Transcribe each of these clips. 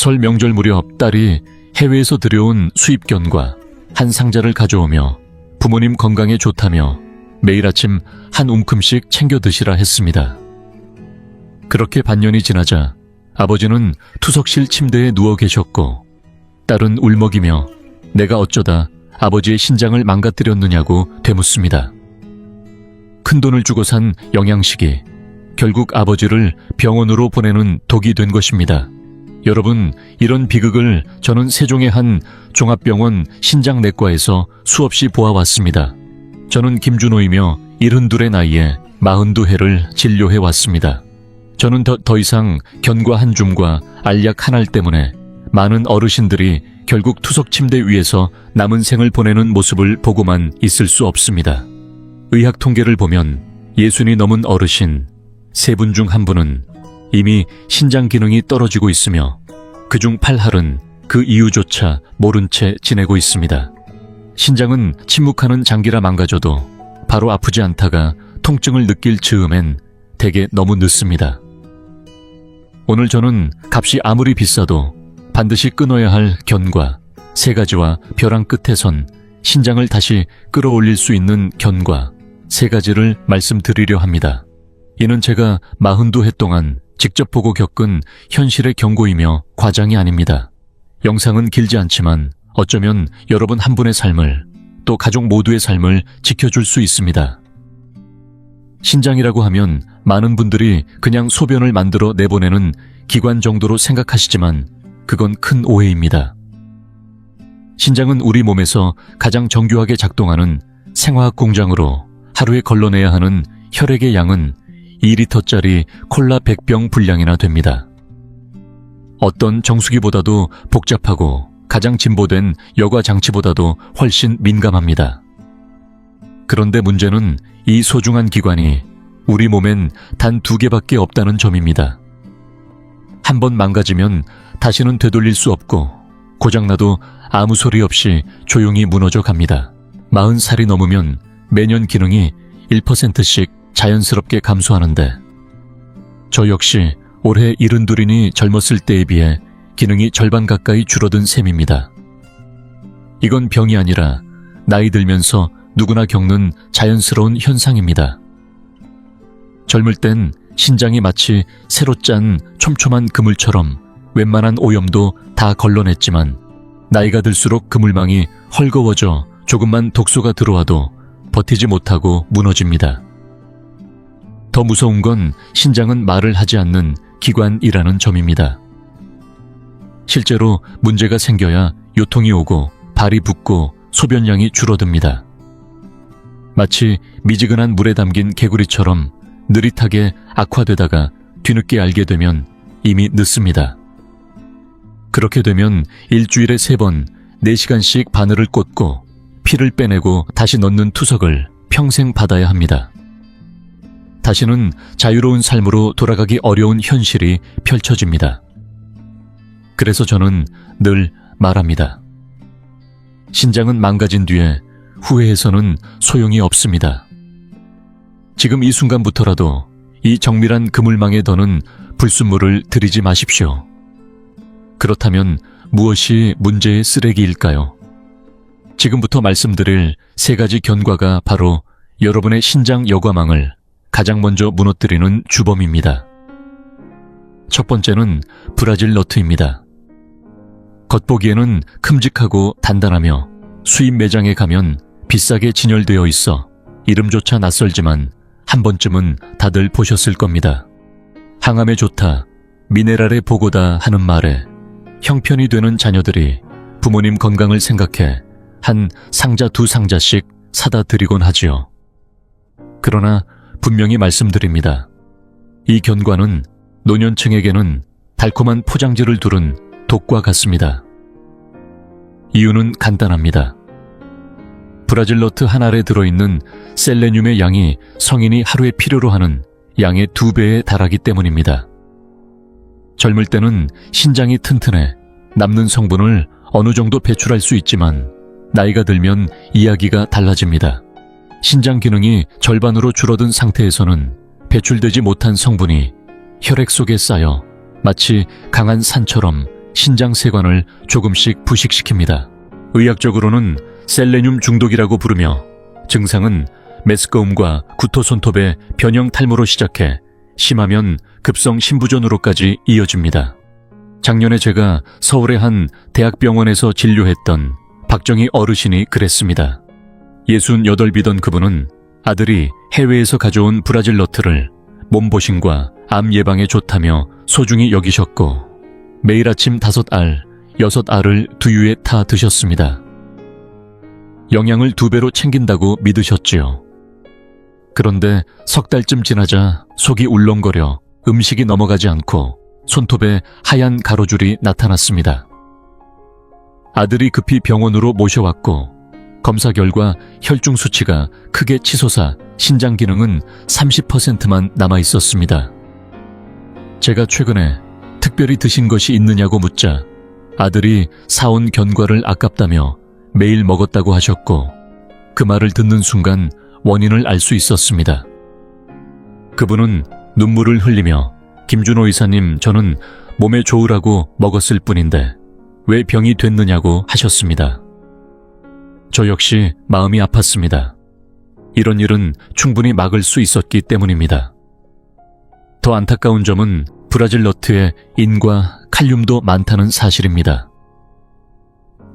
설 명절 무렵 딸이 해외에서 들여온 수입견과 한 상자를 가져오며 부모님 건강에 좋다며 매일 아침 한 움큼씩 챙겨 드시라 했습니다. 그렇게 반년이 지나자 아버지는 투석실 침대에 누워 계셨고 딸은 울먹이며 내가 어쩌다 아버지의 신장을 망가뜨렸느냐고 되묻습니다. 큰돈을 주고 산 영양식이 결국 아버지를 병원으로 보내는 독이 된 것입니다. 여러분, 이런 비극을 저는 세종의 한 종합병원 신장내과에서 수없이 보아왔습니다. 저는 김준호이며 72의 나이에 42회를 진료해왔습니다. 저는 더 이상 견과 한 줌과 알약 한 알 때문에 많은 어르신들이 결국 투석 침대 위에서 남은 생을 보내는 모습을 보고만 있을 수 없습니다. 의학 통계를 보면 60이 넘은 어르신 3분 중 1분은 이미 신장 기능이 떨어지고 있으며 그중 8할은 그 이유조차 모른 채 지내고 있습니다. 신장은 침묵하는 장기라 망가져도 바로 아프지 않다가 통증을 느낄 즈음엔 대개 너무 늦습니다. 오늘 저는 값이 아무리 비싸도 반드시 끊어야 할 견과 3가지와 벼랑 끝에 선 신장을 다시 끌어올릴 수 있는 견과 3가지를 말씀드리려 합니다. 이는 제가 42해 동안 직접 보고 겪은 현실의 경고이며 과장이 아닙니다. 영상은 길지 않지만 어쩌면 여러분 한 분의 삶을 또 가족 모두의 삶을 지켜줄 수 있습니다. 신장이라고 하면 많은 분들이 그냥 소변을 만들어 내보내는 기관 정도로 생각하시지만 그건 큰 오해입니다. 신장은 우리 몸에서 가장 정교하게 작동하는 생화학 공장으로 하루에 걸러내야 하는 혈액의 양은 2리터짜리 콜라 100병 분량이나 됩니다. 어떤 정수기보다도 복잡하고 가장 진보된 여과 장치보다도 훨씬 민감합니다. 그런데 문제는 이 소중한 기관이 우리 몸엔 단 2개밖에 없다는 점입니다. 한 번 망가지면 다시는 되돌릴 수 없고 고장나도 아무 소리 없이 조용히 무너져 갑니다. 40살이 넘으면 매년 기능이 1%씩 자연스럽게 감소하는데 저 역시 올해 72이니 젊었을 때에 비해 기능이 절반 가까이 줄어든 셈입니다. 이건 병이 아니라 나이 들면서 누구나 겪는 자연스러운 현상입니다. 젊을 땐 신장이 마치 새로 짠 촘촘한 그물처럼 웬만한 오염도 다 걸러냈지만 나이가 들수록 그물망이 헐거워져 조금만 독소가 들어와도 버티지 못하고 무너집니다. 더 무서운 건 신장은 말을 하지 않는 기관이라는 점입니다. 실제로 문제가 생겨야 요통이 오고 발이 붓고 소변량이 줄어듭니다. 마치 미지근한 물에 담긴 개구리처럼 느릿하게 악화되다가 뒤늦게 알게 되면 이미 늦습니다. 그렇게 되면 일주일에 3번 4시간씩 바늘을 꽂고 피를 빼내고 다시 넣는 투석을 평생 받아야 합니다. 다시는 자유로운 삶으로 돌아가기 어려운 현실이 펼쳐집니다. 그래서 저는 늘 말합니다. 신장은 망가진 뒤에 후회해서는 소용이 없습니다. 지금 이 순간부터라도 이 정밀한 그물망에 더는 불순물을 들이지 마십시오. 그렇다면 무엇이 문제의 쓰레기일까요? 지금부터 말씀드릴 3가지 견과가 바로 여러분의 신장 여과망을 가장 먼저 무너뜨리는 주범입니다. 첫 번째는 브라질 너트입니다. 겉보기에는 큼직하고 단단하며 수입 매장에 가면 비싸게 진열되어 있어 이름조차 낯설지만 한 번쯤은 다들 보셨을 겁니다. 항암에 좋다, 미네랄에 보고다 하는 말에 형편이 되는 자녀들이 부모님 건강을 생각해 한 상자 2상자씩 사다 드리곤 하지요. 그러나 분명히 말씀드립니다. 이 견과는 노년층에게는 달콤한 포장지를 두른 독과 같습니다. 이유는 간단합니다. 브라질 너트 한 알에 들어있는 셀레늄의 양이 성인이 하루에 필요로 하는 양의 2배에 달하기 때문입니다. 젊을 때는 신장이 튼튼해 남는 성분을 어느 정도 배출할 수 있지만 나이가 들면 이야기가 달라집니다. 신장 기능이 절반으로 줄어든 상태에서는 배출되지 못한 성분이 혈액 속에 쌓여 마치 강한 산처럼 신장세관을 조금씩 부식시킵니다. 의학적으로는 셀레늄 중독이라고 부르며 증상은 메스꺼움과 구토 손톱의 변형 탈모로 시작해 심하면 급성 신부전으로까지 이어집니다. 작년에 제가 서울의 한 대학병원에서 진료했던 박정희 어르신이 그랬습니다. 68이던 그분은 아들이 해외에서 가져온 브라질 너트를 몸보신과 암 예방에 좋다며 소중히 여기셨고 매일 아침 5알, 6알을 두유에 타 드셨습니다. 영양을 2배로 챙긴다고 믿으셨지요. 그런데 석 달쯤 지나자 속이 울렁거려 음식이 넘어가지 않고 손톱에 하얀 가로줄이 나타났습니다. 아들이 급히 병원으로 모셔왔고 검사 결과 혈중 수치가 크게 치솟아 신장 기능은 30%만 남아 있었습니다. 제가 최근에 특별히 드신 것이 있느냐고 묻자 아들이 사온 견과를 아깝다며 매일 먹었다고 하셨고 그 말을 듣는 순간 원인을 알 수 있었습니다. 그분은 눈물을 흘리며 김준호 의사님, 저는 몸에 좋으라고 먹었을 뿐인데 왜 병이 됐느냐고 하셨습니다. 저 역시 마음이 아팠습니다. 이런 일은 충분히 막을 수 있었기 때문입니다. 더 안타까운 점은 브라질 너트에 인과 칼륨도 많다는 사실입니다.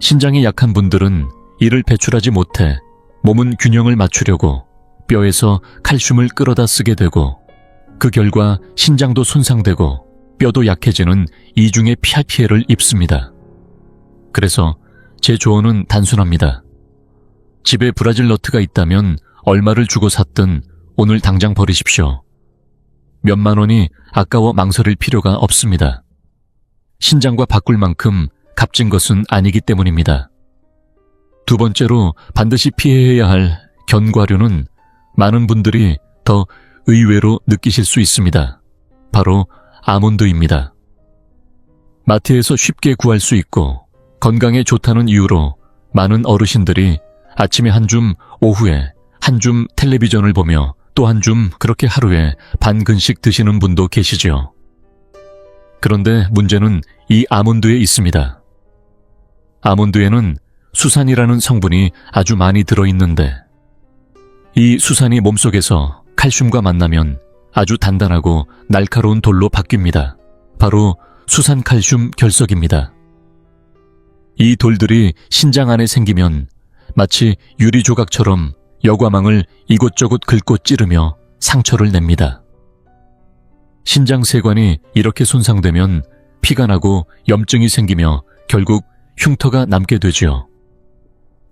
신장이 약한 분들은 이를 배출하지 못해 몸은 균형을 맞추려고 뼈에서 칼슘을 끌어다 쓰게 되고 그 결과 신장도 손상되고 뼈도 약해지는 이중의 피해를 입습니다. 그래서 제 조언은 단순합니다. 집에 브라질 너트가 있다면 얼마를 주고 샀든 오늘 당장 버리십시오. 몇만 원이 아까워 망설일 필요가 없습니다. 신장과 바꿀 만큼 값진 것은 아니기 때문입니다. 두 번째로 반드시 피해야 할 견과류는 많은 분들이 더 의외로 느끼실 수 있습니다. 바로 아몬드입니다. 마트에서 쉽게 구할 수 있고 건강에 좋다는 이유로 많은 어르신들이 아침에 한 줌, 오후에 한 줌 텔레비전을 보며 또 한 줌 그렇게 하루에 반 근씩 드시는 분도 계시죠. 그런데 문제는 이 아몬드에 있습니다. 아몬드에는 수산이라는 성분이 아주 많이 들어있는데 이 수산이 몸속에서 칼슘과 만나면 아주 단단하고 날카로운 돌로 바뀝니다. 바로 수산칼슘 결석입니다. 이 돌들이 신장 안에 생기면 마치 유리 조각처럼 여과망을 이곳저곳 긁고 찌르며 상처를 냅니다. 신장세관이 이렇게 손상되면 피가 나고 염증이 생기며 결국 흉터가 남게 되죠.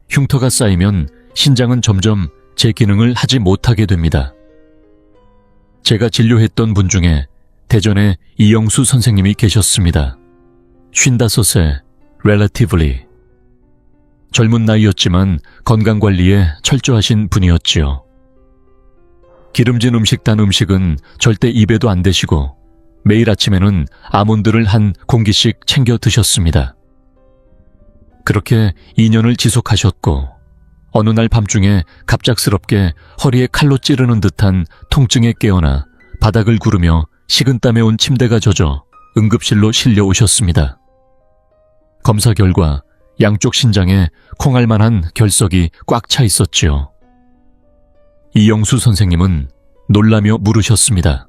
흉터가 쌓이면 신장은 점점 제 기능을 하지 못하게 됩니다. 제가 진료했던 분 중에 대전에 이영수 선생님이 계셨습니다. 55세, relatively. 젊은 나이였지만 건강관리에 철저하신 분이었지요. 기름진 음식 단 음식은 절대 입에도 안 대시고 매일 아침에는 아몬드를 한 공기씩 챙겨 드셨습니다. 그렇게 2년을 지속하셨고 어느 날 밤중에 갑작스럽게 허리에 칼로 찌르는 듯한 통증에 깨어나 바닥을 구르며 식은땀에 온 침대가 젖어 응급실로 실려 오셨습니다. 검사 결과 양쪽 신장에 콩알만한 결석이 꽉 차 있었지요. 이영수 선생님은 놀라며 물으셨습니다.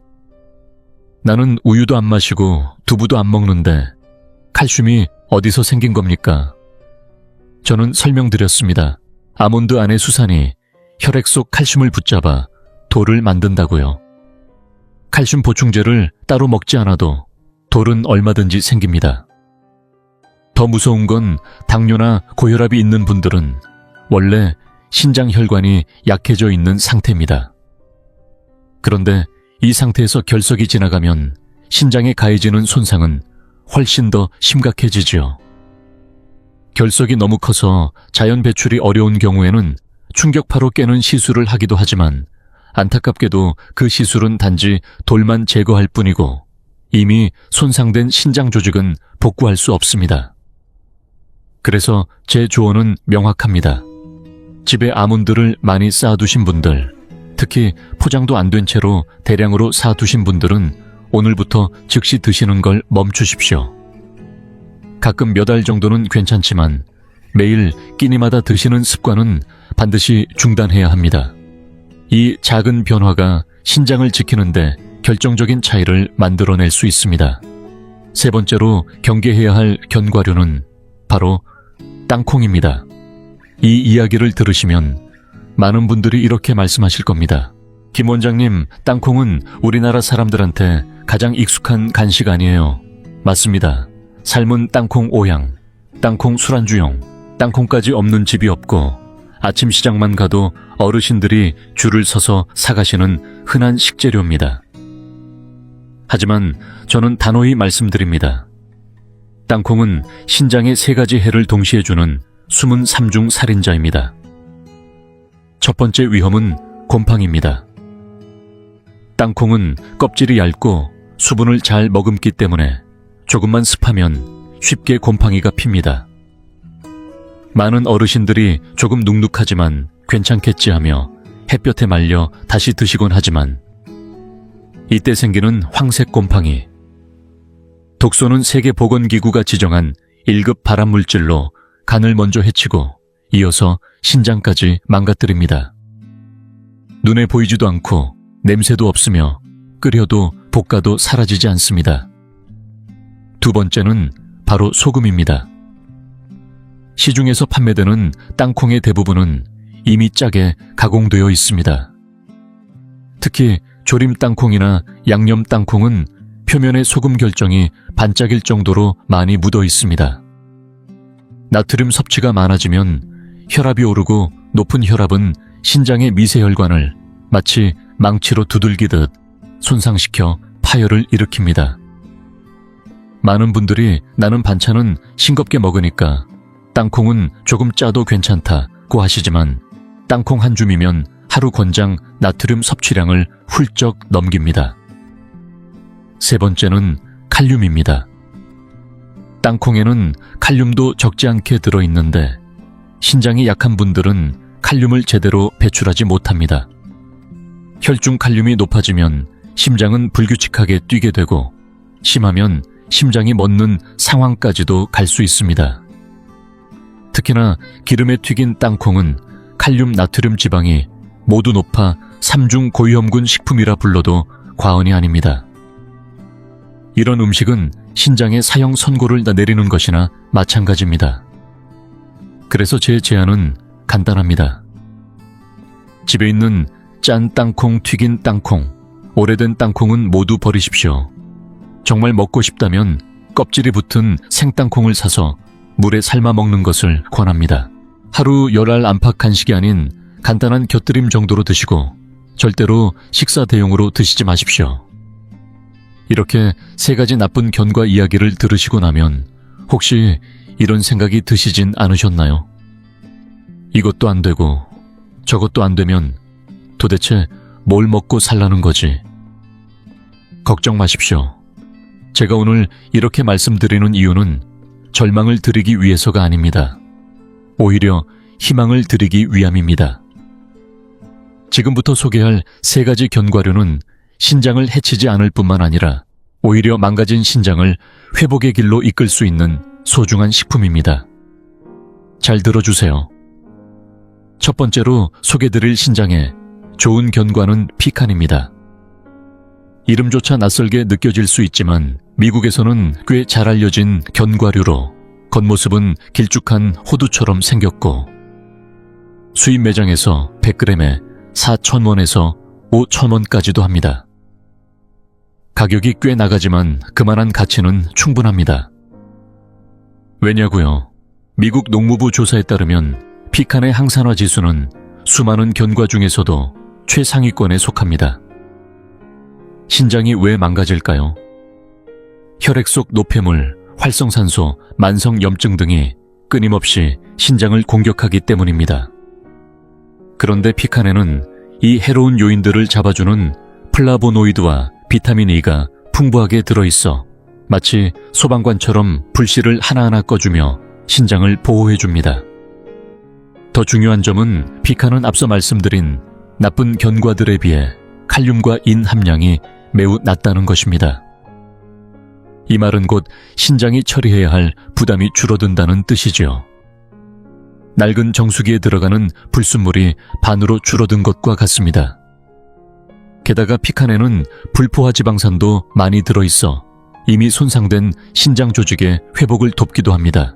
나는 우유도 안 마시고 두부도 안 먹는데 칼슘이 어디서 생긴 겁니까? 저는 설명드렸습니다. 아몬드 안의 수산이 혈액 속 칼슘을 붙잡아 돌을 만든다고요. 칼슘 보충제를 따로 먹지 않아도 돌은 얼마든지 생깁니다. 더 무서운 건 당뇨나 고혈압이 있는 분들은 원래 신장 혈관이 약해져 있는 상태입니다. 그런데 이 상태에서 결석이 지나가면 신장에 가해지는 손상은 훨씬 더 심각해지죠. 결석이 너무 커서 자연 배출이 어려운 경우에는 충격파로 깨는 시술을 하기도 하지만 안타깝게도 그 시술은 단지 돌만 제거할 뿐이고 이미 손상된 신장 조직은 복구할 수 없습니다. 그래서 제 조언은 명확합니다. 집에 아몬드를 많이 쌓아두신 분들, 특히 포장도 안 된 채로 대량으로 사두신 분들은 오늘부터 즉시 드시는 걸 멈추십시오. 가끔 몇 알 정도는 괜찮지만 매일 끼니마다 드시는 습관은 반드시 중단해야 합니다. 이 작은 변화가 신장을 지키는데 결정적인 차이를 만들어낼 수 있습니다. 세 번째로 경계해야 할 견과류는 바로 땅콩입니다. 이 이야기를 들으시면 많은 분들이 이렇게 말씀하실 겁니다. 김 원장님, 땅콩은 우리나라 사람들한테 가장 익숙한 간식 아니에요. 맞습니다. 삶은 땅콩 오양, 땅콩 술안주용, 땅콩까지 없는 집이 없고 아침 시장만 가도 어르신들이 줄을 서서 사가시는 흔한 식재료입니다. 하지만 저는 단호히 말씀드립니다. 땅콩은 신장에 3가지 해를 동시에 주는 숨은 3중 살인자입니다. 첫 번째 위험은 곰팡이입니다. 땅콩은 껍질이 얇고 수분을 잘 머금기 때문에 조금만 습하면 쉽게 곰팡이가 핍니다. 많은 어르신들이 조금 눅눅하지만 괜찮겠지 하며 햇볕에 말려 다시 드시곤 하지만 이때 생기는 황색 곰팡이. 독소는 세계보건기구가 지정한 1급 발암물질로 간을 먼저 해치고 이어서 신장까지 망가뜨립니다. 눈에 보이지도 않고 냄새도 없으며 끓여도 볶아도 사라지지 않습니다. 두 번째는 바로 소금입니다. 시중에서 판매되는 땅콩의 대부분은 이미 짜게 가공되어 있습니다. 특히 조림 땅콩이나 양념 땅콩은 표면의 소금 결정이 반짝일 정도로 많이 묻어 있습니다. 나트륨 섭취가 많아지면 혈압이 오르고 높은 혈압은 신장의 미세혈관을 마치 망치로 두들기듯 손상시켜 파열을 일으킵니다. 많은 분들이 나는 반찬은 싱겁게 먹으니까 땅콩은 조금 짜도 괜찮다고 하시지만 땅콩 한 줌이면 하루 권장 나트륨 섭취량을 훌쩍 넘깁니다. 세 번째는 칼륨입니다. 땅콩에는 칼륨도 적지 않게 들어있는데 신장이 약한 분들은 칼륨을 제대로 배출하지 못합니다. 혈중 칼륨이 높아지면 심장은 불규칙하게 뛰게 되고 심하면 심장이 멎는 상황까지도 갈 수 있습니다. 특히나 기름에 튀긴 땅콩은 칼륨, 나트륨 지방이 모두 높아 3중 고위험군 식품이라 불러도 과언이 아닙니다. 이런 음식은 신장에 사형 선고를 내리는 것이나 마찬가지입니다. 그래서 제 제안은 간단합니다. 집에 있는 짠 땅콩, 튀긴 땅콩, 오래된 땅콩은 모두 버리십시오. 정말 먹고 싶다면 껍질이 붙은 생땅콩을 사서 물에 삶아 먹는 것을 권합니다. 하루 10알 안팎 간식이 아닌 간단한 곁들임 정도로 드시고 절대로 식사 대용으로 드시지 마십시오. 이렇게 3가지 나쁜 견과 이야기를 들으시고 나면 혹시 이런 생각이 드시진 않으셨나요? 이것도 안 되고 저것도 안 되면 도대체 뭘 먹고 살라는 거지? 걱정 마십시오. 제가 오늘 이렇게 말씀드리는 이유는 절망을 드리기 위해서가 아닙니다. 오히려 희망을 드리기 위함입니다. 지금부터 소개할 3가지 견과류는 신장을 해치지 않을 뿐만 아니라 오히려 망가진 신장을 회복의 길로 이끌 수 있는 소중한 식품입니다. 잘 들어주세요. 첫 번째로 소개드릴 신장에 좋은 견과는 피칸입니다. 이름조차 낯설게 느껴질 수 있지만 미국에서는 꽤 잘 알려진 견과류로 겉모습은 길쭉한 호두처럼 생겼고 수입 매장에서 100g에 4,000원에서 5,000원까지도 합니다. 가격이 꽤 나가지만 그만한 가치는 충분합니다. 왜냐고요? 미국 농무부 조사에 따르면 피칸의 항산화 지수는 수많은 견과 중에서도 최상위권에 속합니다. 신장이 왜 망가질까요? 혈액 속 노폐물, 활성산소, 만성염증 등이 끊임없이 신장을 공격하기 때문입니다. 그런데 피칸에는 이 해로운 요인들을 잡아주는 플라보노이드와 비타민 E가 풍부하게 들어있어 마치 소방관처럼 불씨를 하나하나 꺼주며 신장을 보호해줍니다. 더 중요한 점은 피칸은 앞서 말씀드린 나쁜 견과들에 비해 칼륨과 인 함량이 매우 낮다는 것입니다. 이 말은 곧 신장이 처리해야 할 부담이 줄어든다는 뜻이지요. 낡은 정수기에 들어가는 불순물이 반으로 줄어든 것과 같습니다. 게다가 피칸에는 불포화 지방산도 많이 들어있어 이미 손상된 신장 조직의 회복을 돕기도 합니다.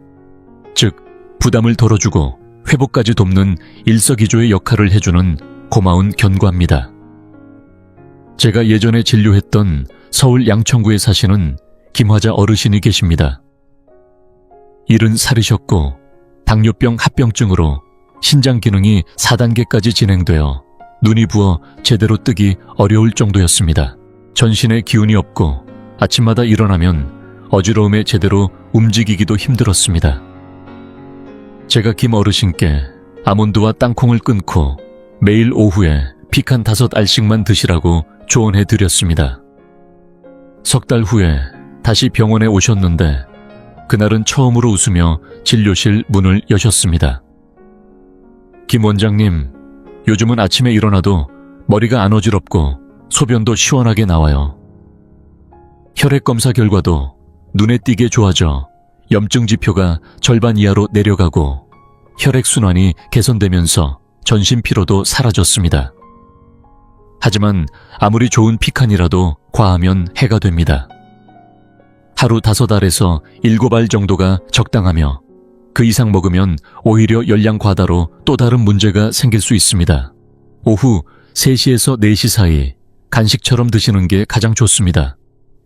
즉, 부담을 덜어주고 회복까지 돕는 일석이조의 역할을 해주는 고마운 견과입니다. 제가 예전에 진료했던 서울 양천구에 사시는 김화자 어르신이 계십니다. 70살이셨고 당뇨병 합병증으로 신장 기능이 4단계까지 진행되어 눈이 부어 제대로 뜨기 어려울 정도였습니다. 전신에 기운이 없고 아침마다 일어나면 어지러움에 제대로 움직이기도 힘들었습니다. 제가 김 어르신께 아몬드와 땅콩을 끊고 매일 오후에 피칸 5알씩만 드시라고 조언해 드렸습니다. 석 달 후에 다시 병원에 오셨는데 그날은 처음으로 웃으며 진료실 문을 여셨습니다. 김 원장님, 요즘은 아침에 일어나도 머리가 안 어지럽고 소변도 시원하게 나와요. 혈액 검사 결과도 눈에 띄게 좋아져 염증 지표가 절반 이하로 내려가고 혈액순환이 개선되면서 전신 피로도 사라졌습니다. 하지만 아무리 좋은 피칸이라도 과하면 해가 됩니다. 하루 5알에서 7알 정도가 적당하며 그 이상 먹으면 오히려 열량 과다로 또 다른 문제가 생길 수 있습니다. 오후 3시에서 4시 사이 간식처럼 드시는 게 가장 좋습니다.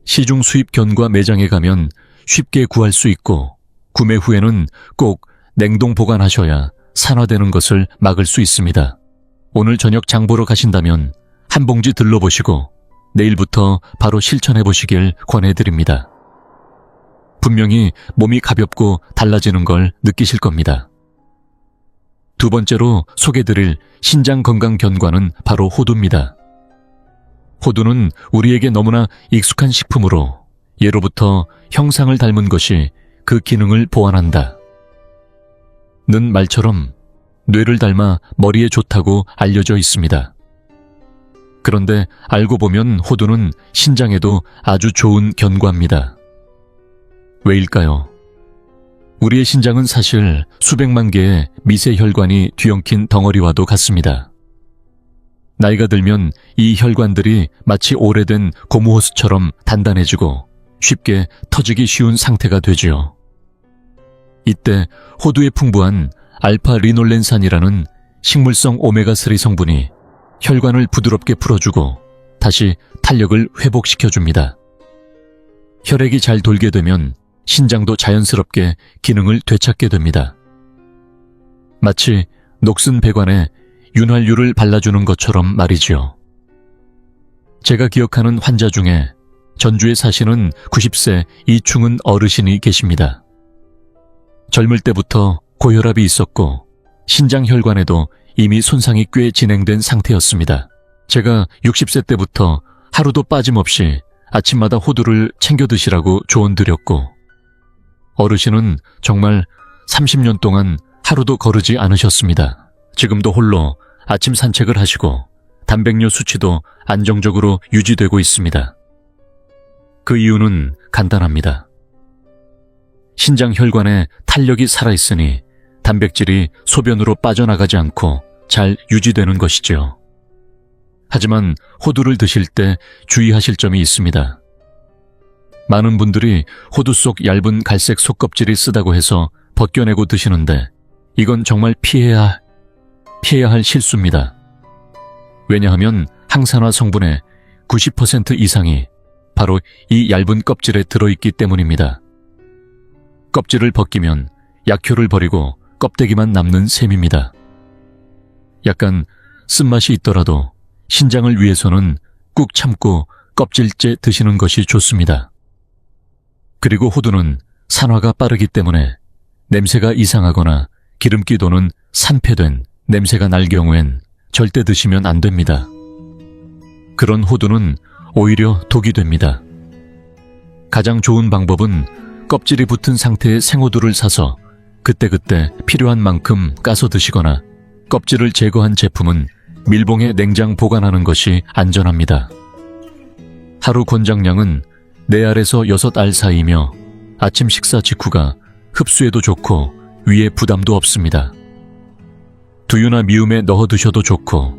시중 수입 견과 매장에 가면 쉽게 구할 수 있고 구매 후에는 꼭 냉동 보관하셔야 산화되는 것을 막을 수 있습니다. 오늘 저녁 장 보러 가신다면 한 봉지 들러보시고 내일부터 바로 실천해 보시길 권해드립니다. 분명히 몸이 가볍고 달라지는 걸 느끼실 겁니다. 두 번째로 소개드릴 신장 건강 견과는 바로 호두입니다. 호두는 우리에게 너무나 익숙한 식품으로 예로부터 형상을 닮은 것이 그 기능을 보완한다 는 말처럼 뇌를 닮아 머리에 좋다고 알려져 있습니다. 그런데 알고 보면 호두는 신장에도 아주 좋은 견과입니다. 왜일까요? 우리의 신장은 사실 수백만 개의 미세 혈관이 뒤엉킨 덩어리와도 같습니다. 나이가 들면 이 혈관들이 마치 오래된 고무호스처럼 단단해지고 쉽게 터지기 쉬운 상태가 되지요. 이때 호두에 풍부한 알파-리놀렌산이라는 식물성 오메가3 성분이 혈관을 부드럽게 풀어주고 다시 탄력을 회복시켜줍니다. 혈액이 잘 돌게 되면 신장도 자연스럽게 기능을 되찾게 됩니다. 마치 녹슨 배관에 윤활유를 발라주는 것처럼 말이지요. 제가 기억하는 환자 중에 전주에 사시는 90세 이충은 어르신이 계십니다. 젊을 때부터 고혈압이 있었고 신장 혈관에도 이미 손상이 꽤 진행된 상태였습니다. 제가 60세 때부터 하루도 빠짐없이 아침마다 호두를 챙겨 드시라고 조언드렸고 어르신은 정말 30년 동안 하루도 거르지 않으셨습니다. 지금도 홀로 아침 산책을 하시고 단백뇨 수치도 안정적으로 유지되고 있습니다. 그 이유는 간단합니다. 신장 혈관에 탄력이 살아있으니 단백질이 소변으로 빠져나가지 않고 잘 유지되는 것이지요. 하지만 호두를 드실 때 주의하실 점이 있습니다. 많은 분들이 호두 속 얇은 갈색 속껍질이 쓰다고 해서 벗겨내고 드시는데 이건 정말 피해야 할 실수입니다. 왜냐하면 항산화 성분의 90% 이상이 바로 이 얇은 껍질에 들어있기 때문입니다. 껍질을 벗기면 약효를 버리고 껍데기만 남는 셈입니다. 약간 쓴맛이 있더라도 신장을 위해서는 꾹 참고 껍질째 드시는 것이 좋습니다. 그리고 호두는 산화가 빠르기 때문에 냄새가 이상하거나 기름기 도는 산패된 냄새가 날 경우엔 절대 드시면 안 됩니다. 그런 호두는 오히려 독이 됩니다. 가장 좋은 방법은 껍질이 붙은 상태의 생호두를 사서 그때그때 필요한 만큼 까서 드시거나 껍질을 제거한 제품은 밀봉에 냉장 보관하는 것이 안전합니다. 하루 권장량은 4알에서 6알 사이이며 아침 식사 직후가 흡수에도 좋고 위에 부담도 없습니다. 두유나 미음에 넣어 드셔도 좋고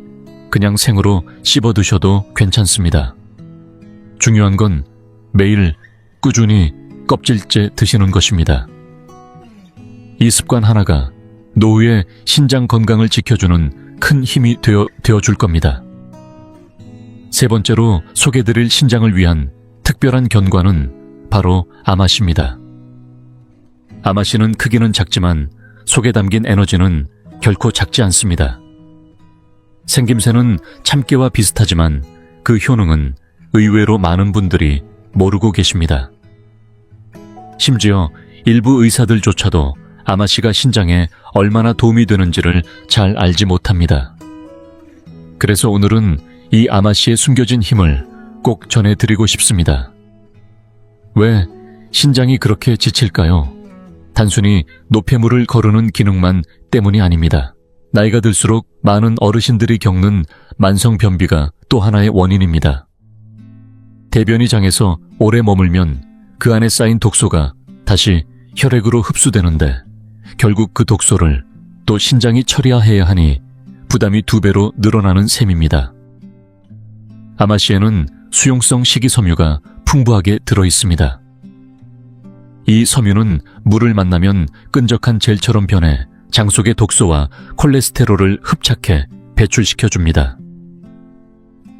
그냥 생으로 씹어 드셔도 괜찮습니다. 중요한 건 매일 꾸준히 껍질째 드시는 것입니다. 이 습관 하나가 노후의 신장 건강을 지켜주는 큰 힘이 되어줄 겁니다. 세 번째로 소개드릴 신장을 위한 특별한 견과는 바로 아마씨입니다. 아마씨는 크기는 작지만 속에 담긴 에너지는 결코 작지 않습니다. 생김새는 참깨와 비슷하지만 그 효능은 의외로 많은 분들이 모르고 계십니다. 심지어 일부 의사들조차도 아마씨가 신장에 얼마나 도움이 되는지를 잘 알지 못합니다. 그래서 오늘은 이 아마씨의 숨겨진 힘을 꼭 전해드리고 싶습니다. 왜 신장이 그렇게 지칠까요? 단순히 노폐물을 거르는 기능만 때문이 아닙니다. 나이가 들수록 많은 어르신들이 겪는 만성변비가 또 하나의 원인입니다. 대변이 장에서 오래 머물면 그 안에 쌓인 독소가 다시 혈액으로 흡수되는데 결국 그 독소를 또 신장이 처리해야 하니 부담이 2배로 늘어나는 셈입니다. 아마씨에는 수용성 식이섬유가 풍부하게 들어있습니다. 이 섬유는 물을 만나면 끈적한 젤처럼 변해 장 속의 독소와 콜레스테롤을 흡착해 배출시켜줍니다.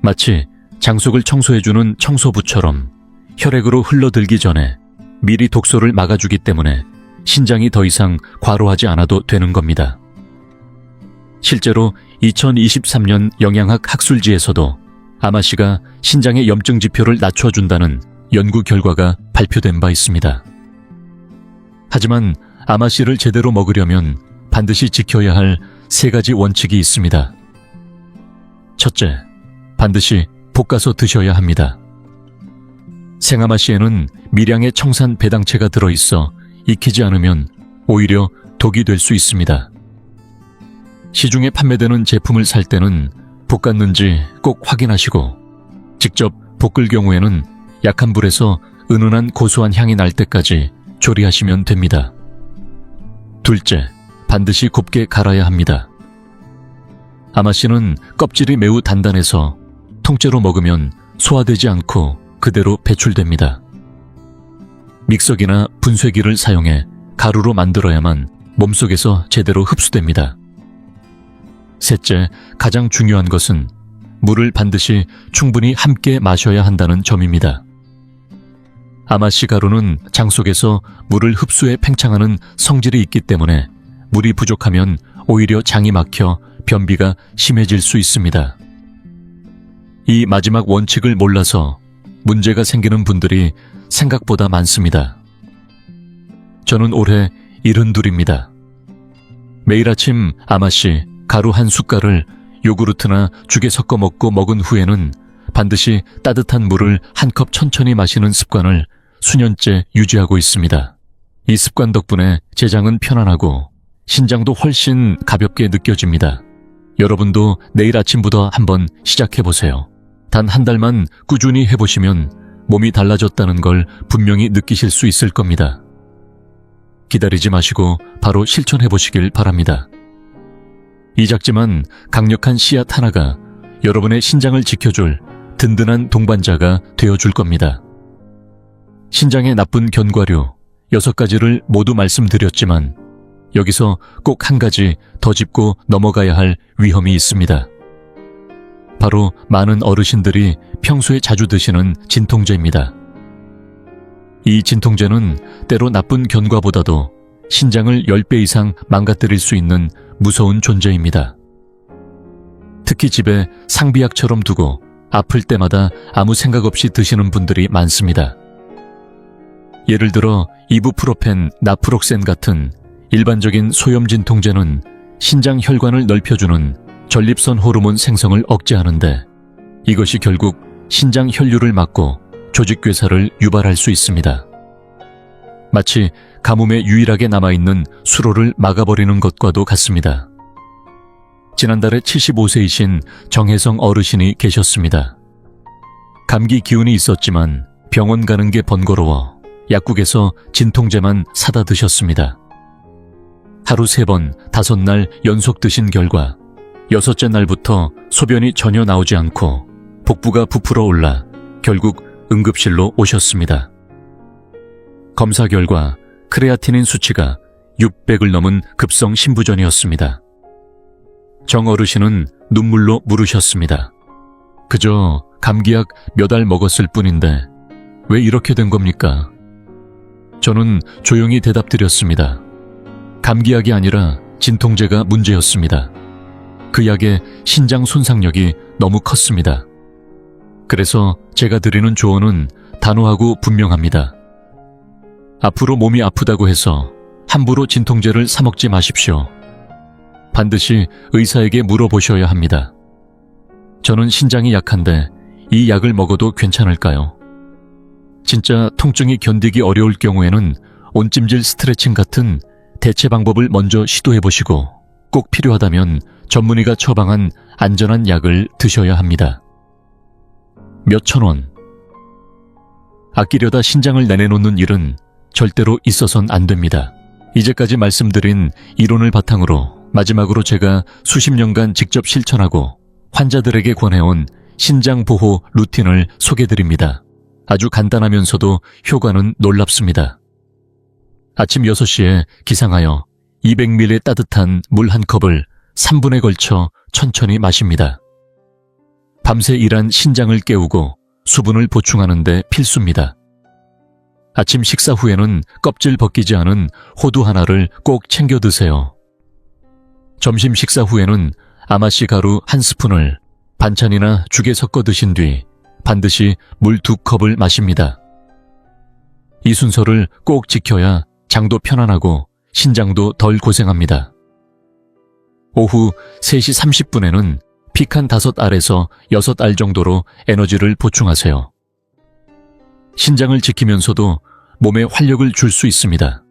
마치 장 속을 청소해주는 청소부처럼 혈액으로 흘러들기 전에 미리 독소를 막아주기 때문에 신장이 더 이상 과로하지 않아도 되는 겁니다. 실제로 2023년 영양학 학술지에서도 아마씨가 신장의 염증 지표를 낮춰준다는 연구 결과가 발표된 바 있습니다. 하지만 아마씨를 제대로 먹으려면 반드시 지켜야 할 3가지 원칙이 있습니다. 첫째, 반드시 볶아서 드셔야 합니다. 생아마씨에는 미량의 청산 배당체가 들어있어 익히지 않으면 오히려 독이 될 수 있습니다. 시중에 판매되는 제품을 살 때는 볶았는지 꼭 확인하시고 직접 볶을 경우에는 약한 불에서 은은한 고소한 향이 날 때까지 조리하시면 됩니다. 둘째, 반드시 곱게 갈아야 합니다. 아마씨는 껍질이 매우 단단해서 통째로 먹으면 소화되지 않고 그대로 배출됩니다. 믹서기나 분쇄기를 사용해 가루로 만들어야만 몸속에서 제대로 흡수됩니다. 셋째, 가장 중요한 것은 물을 반드시 충분히 함께 마셔야 한다는 점입니다. 아마씨 가루는 장 속에서 물을 흡수해 팽창하는 성질이 있기 때문에 물이 부족하면 오히려 장이 막혀 변비가 심해질 수 있습니다. 이 마지막 원칙을 몰라서 문제가 생기는 분들이 생각보다 많습니다. 저는 올해 72입니다. 매일 아침 아마씨 가루 한 숟갈을 요구르트나 죽에 섞어 먹은 후에는 반드시 따뜻한 물을 한 컵 천천히 마시는 습관을 수년째 유지하고 있습니다. 이 습관 덕분에 제 장은 편안하고 신장도 훨씬 가볍게 느껴집니다. 여러분도 내일 아침부터 한번 시작해보세요. 단 한 달만 꾸준히 해보시면 몸이 달라졌다는 걸 분명히 느끼실 수 있을 겁니다. 기다리지 마시고 바로 실천해보시길 바랍니다. 이 작지만 강력한 씨앗 하나가 여러분의 신장을 지켜줄 든든한 동반자가 되어줄 겁니다. 신장에 나쁜 견과류 6가지를 모두 말씀드렸지만 여기서 꼭 한 가지 더 짚고 넘어가야 할 위험이 있습니다. 바로 많은 어르신들이 평소에 자주 드시는 진통제입니다. 이 진통제는 때로 나쁜 견과보다도 신장을 10배 이상 망가뜨릴 수 있는 무서운 존재입니다. 특히 집에 상비약처럼 두고 아플 때마다 아무 생각 없이 드시는 분들이 많습니다. 예를 들어 이부프로펜, 나프록센 같은 일반적인 소염 진통제는 신장 혈관을 넓혀주는 전립선 호르몬 생성을 억제하는데 이것이 결국 신장 혈류를 막고 조직괴사를 유발할 수 있습니다. 마치 가뭄에 유일하게 남아있는 수로를 막아버리는 것과도 같습니다. 지난달에 75세이신 정혜성 어르신이 계셨습니다. 감기 기운이 있었지만 병원 가는 게 번거로워 약국에서 진통제만 사다 드셨습니다. 하루 3번, 5날 연속 드신 결과 6째 날부터 소변이 전혀 나오지 않고 복부가 부풀어 올라 결국 응급실로 오셨습니다. 검사 결과 크레아티닌 수치가 600을 넘은 급성 심부전이었습니다. 정 어르신은 눈물로 물으셨습니다. 그저 감기약 몇 알 먹었을 뿐인데 왜 이렇게 된 겁니까? 저는 조용히 대답드렸습니다. 감기약이 아니라 진통제가 문제였습니다. 그 약의 신장 손상력이 너무 컸습니다. 그래서 제가 드리는 조언은 단호하고 분명합니다. 앞으로 몸이 아프다고 해서 함부로 진통제를 사 먹지 마십시오. 반드시 의사에게 물어보셔야 합니다. 저는 신장이 약한데 이 약을 먹어도 괜찮을까요? 진짜 통증이 견디기 어려울 경우에는 온찜질 스트레칭 같은 대체 방법을 먼저 시도해보시고 꼭 필요하다면 전문의가 처방한 안전한 약을 드셔야 합니다. 몇천 원. 아끼려다 신장을 내내놓는 일은 절대로 있어선 안 됩니다. 이제까지 말씀드린 이론을 바탕으로 마지막으로 제가 수십 년간 직접 실천하고 환자들에게 권해온 신장보호 루틴을 소개드립니다. 아주 간단하면서도 효과는 놀랍습니다. 아침 6시에 기상하여 200ml 따뜻한 물 한 컵을 3분에 걸쳐 천천히 마십니다. 밤새 일한 신장을 깨우고 수분을 보충하는 데 필수입니다. 아침 식사 후에는 껍질 벗기지 않은 호두 하나를 꼭 챙겨 드세요. 점심 식사 후에는 아마씨 가루 1스푼을 반찬이나 죽에 섞어 드신 뒤 반드시 물 2컵을 마십니다. 이 순서를 꼭 지켜야 장도 편안하고 신장도 덜 고생합니다. 오후 3시 30분에는 피칸 5알에서 6알 정도로 에너지를 보충하세요. 신장을 지키면서도 몸에 활력을 줄 수 있습니다.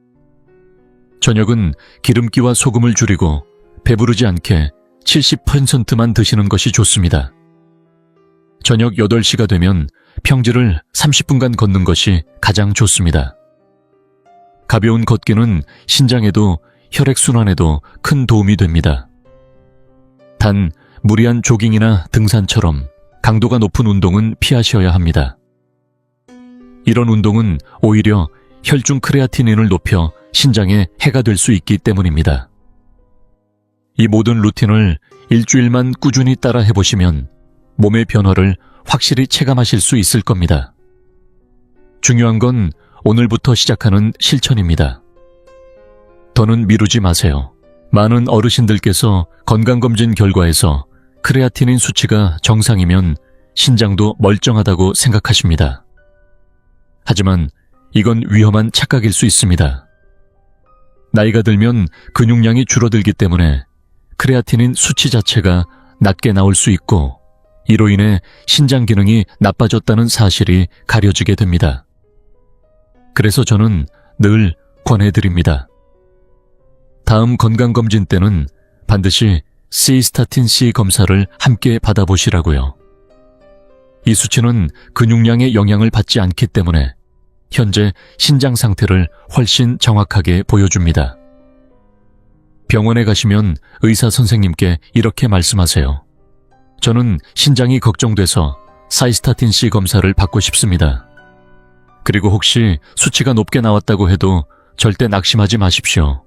저녁은 기름기와 소금을 줄이고 배부르지 않게 70%만 드시는 것이 좋습니다. 저녁 8시가 되면 평지를 30분간 걷는 것이 가장 좋습니다. 가벼운 걷기는 신장에도 혈액순환에도 큰 도움이 됩니다. 단, 무리한 조깅이나 등산처럼 강도가 높은 운동은 피하셔야 합니다. 이런 운동은 오히려 혈중 크레아티닌을 높여 신장에 해가 될 수 있기 때문입니다. 이 모든 루틴을 일주일만 꾸준히 따라 해보시면 몸의 변화를 확실히 체감하실 수 있을 겁니다. 중요한 건 오늘부터 시작하는 실천입니다. 더는 미루지 마세요. 많은 어르신들께서 건강검진 결과에서 크레아티닌 수치가 정상이면 신장도 멀쩡하다고 생각하십니다. 하지만 이건 위험한 착각일 수 있습니다. 나이가 들면 근육량이 줄어들기 때문에 크레아티닌 수치 자체가 낮게 나올 수 있고 이로 인해 신장 기능이 나빠졌다는 사실이 가려지게 됩니다. 그래서 저는 늘 권해드립니다. 다음 건강검진 때는 반드시 시스타틴C 검사를 함께 받아보시라고요. 이 수치는 근육량의 영향을 받지 않기 때문에 현재 신장 상태를 훨씬 정확하게 보여줍니다. 병원에 가시면 의사 선생님께 이렇게 말씀하세요. 저는 신장이 걱정돼서 사이스타틴C 검사를 받고 싶습니다. 그리고 혹시 수치가 높게 나왔다고 해도 절대 낙심하지 마십시오.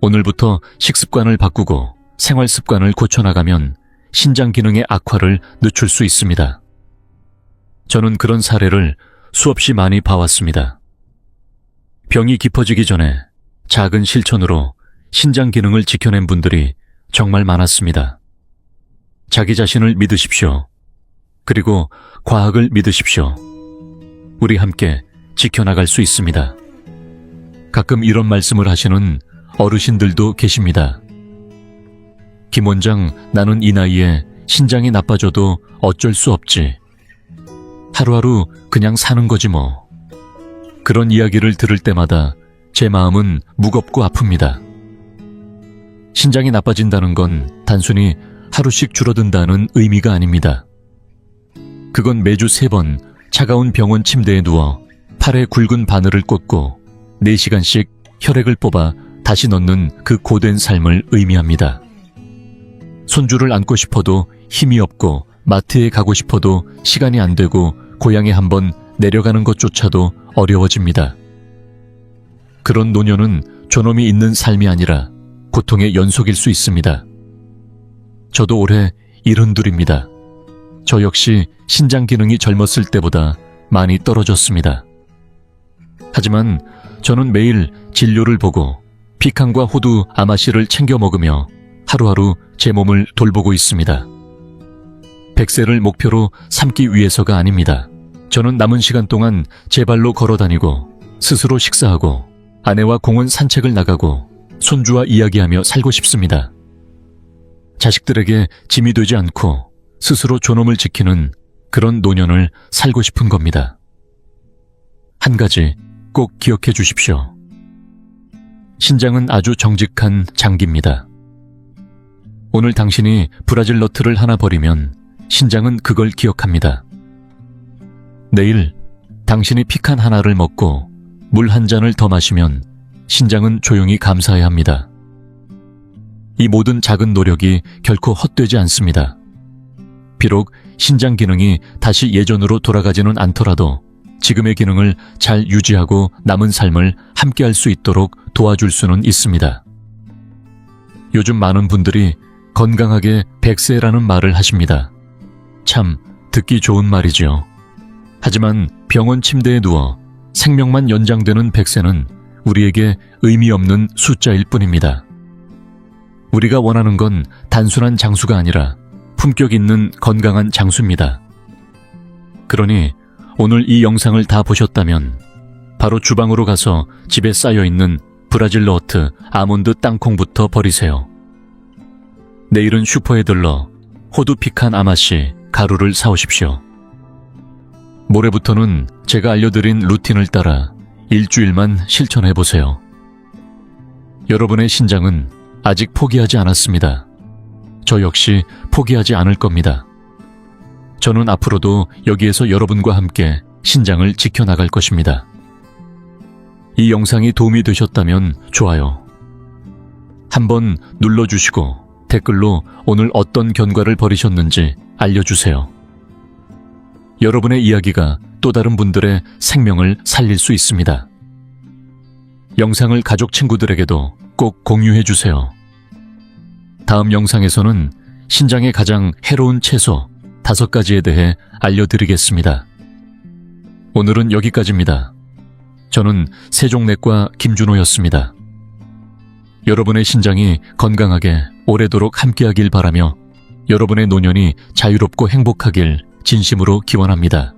오늘부터 식습관을 바꾸고 생활 습관을 고쳐나가면 신장 기능의 악화를 늦출 수 있습니다. 저는 그런 사례를 수없이 많이 봐왔습니다. 병이 깊어지기 전에 작은 실천으로 신장 기능을 지켜낸 분들이 정말 많았습니다. 자기 자신을 믿으십시오. 그리고 과학을 믿으십시오. 우리 함께 지켜나갈 수 있습니다. 가끔 이런 말씀을 하시는 어르신들도 계십니다. 김 원장, 나는 이 나이에 신장이 나빠져도 어쩔 수 없지. 하루하루 그냥 사는 거지 뭐. 그런 이야기를 들을 때마다 제 마음은 무겁고 아픕니다. 신장이 나빠진다는 건 단순히 하루씩 줄어든다는 의미가 아닙니다. 그건 매주 3번 차가운 병원 침대에 누워 팔에 굵은 바늘을 꽂고 4시간씩 혈액을 뽑아 다시 넣는 그 고된 삶을 의미합니다. 손주를 안고 싶어도 힘이 없고 마트에 가고 싶어도 시간이 안 되고 고향에 한번 내려가는 것조차도 어려워집니다. 그런 노년은 존엄이 있는 삶이 아니라 고통의 연속일 수 있습니다. 저도 올해 72입니다. 저 역시 신장 기능이 젊었을 때보다 많이 떨어졌습니다. 하지만 저는 매일 진료를 보고 피칸과 호두 아마씨를 챙겨 먹으며 하루하루 제 몸을 돌보고 있습니다. 100세를 목표로 삼기 위해서가 아닙니다. 저는 남은 시간 동안 제 발로 걸어다니고 스스로 식사하고 아내와 공원 산책을 나가고 손주와 이야기하며 살고 싶습니다. 자식들에게 짐이 되지 않고 스스로 존엄을 지키는 그런 노년을 살고 싶은 겁니다. 한 가지 꼭 기억해 주십시오. 신장은 아주 정직한 장기입니다. 오늘 당신이 브라질 너트를 하나 버리면 신장은 그걸 기억합니다. 내일 당신이 피칸 하나를 먹고 물 한 잔을 더 마시면 신장은 조용히 감사해야 합니다. 이 모든 작은 노력이 결코 헛되지 않습니다. 비록 신장 기능이 다시 예전으로 돌아가지는 않더라도 지금의 기능을 잘 유지하고 남은 삶을 함께 할 수 있도록 도와줄 수는 있습니다. 요즘 많은 분들이 건강하게 100세라는 말을 하십니다. 참 듣기 좋은 말이지요. 하지만 병원 침대에 누워 생명만 연장되는 100세는 우리에게 의미 없는 숫자일 뿐입니다. 우리가 원하는 건 단순한 장수가 아니라 품격 있는 건강한 장수입니다. 그러니 오늘 이 영상을 다 보셨다면 바로 주방으로 가서 집에 쌓여있는 브라질 너트, 아몬드 땅콩부터 버리세요. 내일은 슈퍼에 들러 호두 피칸 아마씨 가루를 사오십시오. 모레부터는 제가 알려드린 루틴을 따라 일주일만 실천해보세요. 여러분의 신장은 아직 포기하지 않았습니다. 저 역시 포기하지 않을 겁니다. 저는 앞으로도 여기에서 여러분과 함께 신장을 지켜나갈 것입니다. 이 영상이 도움이 되셨다면 좋아요. 한번 눌러주시고 댓글로 오늘 어떤 견과를 버리셨는지 알려주세요. 여러분의 이야기가 또 다른 분들의 생명을 살릴 수 있습니다. 영상을 가족 친구들에게도 꼭 공유해주세요. 다음 영상에서는 신장에 가장 해로운 채소 5가지에 대해 알려드리겠습니다. 오늘은 여기까지입니다. 저는 세종내과 김준호였습니다. 여러분의 신장이 건강하게 오래도록 함께하길 바라며 여러분의 노년이 자유롭고 행복하길 진심으로 기원합니다.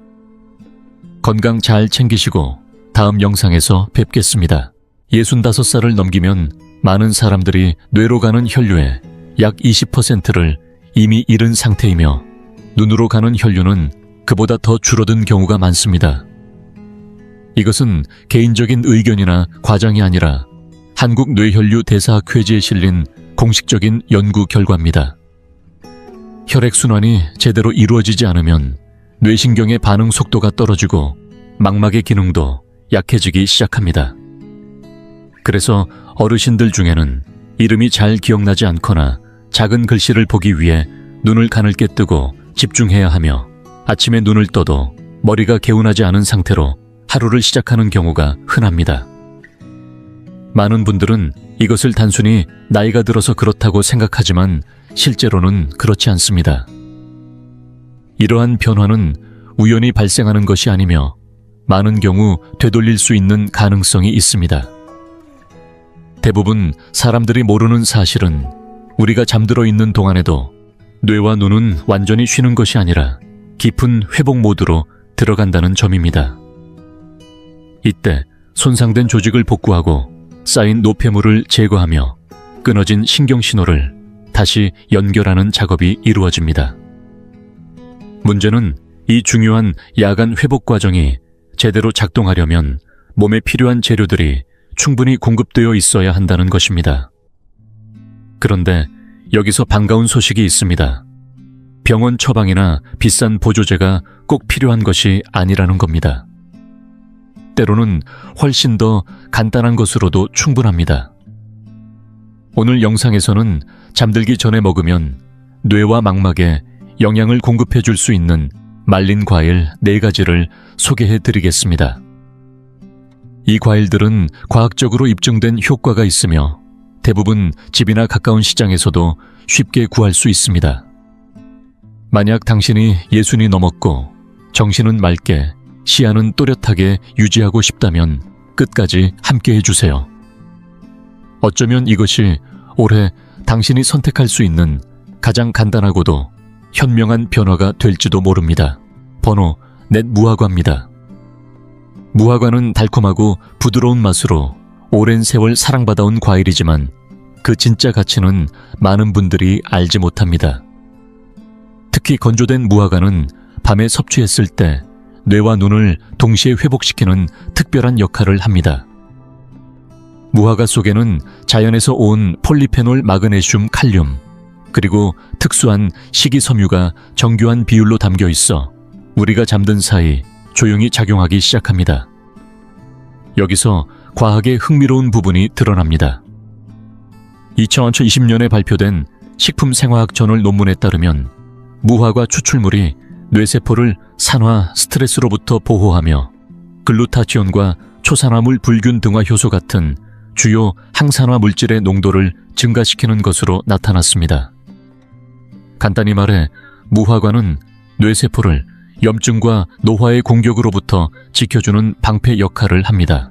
건강 잘 챙기시고 다음 영상에서 뵙겠습니다. 65살을 넘기면 많은 사람들이 뇌로 가는 혈류의 약 20%를 이미 잃은 상태이며 눈으로 가는 혈류는 그보다 더 줄어든 경우가 많습니다. 이것은 개인적인 의견이나 과장이 아니라 한국뇌혈류대사학회지에 실린 공식적인 연구 결과입니다. 혈액순환이 제대로 이루어지지 않으면 뇌신경의 반응 속도가 떨어지고 망막의 기능도 약해지기 시작합니다. 그래서 어르신들 중에는 이름이 잘 기억나지 않거나 작은 글씨를 보기 위해 눈을 가늘게 뜨고 집중해야 하며 아침에 눈을 떠도 머리가 개운하지 않은 상태로 하루를 시작하는 경우가 흔합니다. 많은 분들은 이것을 단순히 나이가 들어서 그렇다고 생각하지만 실제로는 그렇지 않습니다. 이러한 변화는 우연히 발생하는 것이 아니며 많은 경우 되돌릴 수 있는 가능성이 있습니다. 대부분 사람들이 모르는 사실은 우리가 잠들어 있는 동안에도 뇌와 눈은 완전히 쉬는 것이 아니라 깊은 회복 모드로 들어간다는 점입니다. 이때 손상된 조직을 복구하고 쌓인 노폐물을 제거하며 끊어진 신경신호를 다시 연결하는 작업이 이루어집니다. 문제는 이 중요한 야간 회복 과정이 제대로 작동하려면 몸에 필요한 재료들이 충분히 공급되어 있어야 한다는 것입니다. 그런데 여기서 반가운 소식이 있습니다. 병원 처방이나 비싼 보조제가 꼭 필요한 것이 아니라는 겁니다. 때로는 훨씬 더 간단한 것으로도 충분합니다. 오늘 영상에서는 잠들기 전에 먹으면 뇌와 망막에 영양을 공급해 줄 수 있는 말린 과일 4가지를 소개해 드리겠습니다. 이 과일들은 과학적으로 입증된 효과가 있으며 대부분 집이나 가까운 시장에서도 쉽게 구할 수 있습니다. 만약 당신이 60이 넘었고 정신은 맑게 시야는 또렷하게 유지하고 싶다면 끝까지 함께 해주세요. 어쩌면 이것이 올해 당신이 선택할 수 있는 가장 간단하고도 현명한 변화가 될지도 모릅니다. 번호 넷 무화과입니다. 무화과는 달콤하고 부드러운 맛으로 오랜 세월 사랑받아온 과일이지만 그 진짜 가치는 많은 분들이 알지 못합니다. 특히 건조된 무화과는 밤에 섭취했을 때 뇌와 눈을 동시에 회복시키는 특별한 역할을 합니다. 무화과 속에는 자연에서 온 폴리페놀 마그네슘 칼륨 그리고 특수한 식이섬유가 정교한 비율로 담겨 있어 우리가 잠든 사이 조용히 작용하기 시작합니다. 여기서 과학의 흥미로운 부분이 드러납니다. 2020년에 발표된 식품생화학 저널 논문에 따르면 무화과 추출물이 뇌세포를 산화, 스트레스로부터 보호하며 글루타치온과 초산화물 불균 등화 효소 같은 주요 항산화 물질의 농도를 증가시키는 것으로 나타났습니다. 간단히 말해 무화과는 뇌세포를 염증과 노화의 공격으로부터 지켜주는 방패 역할을 합니다.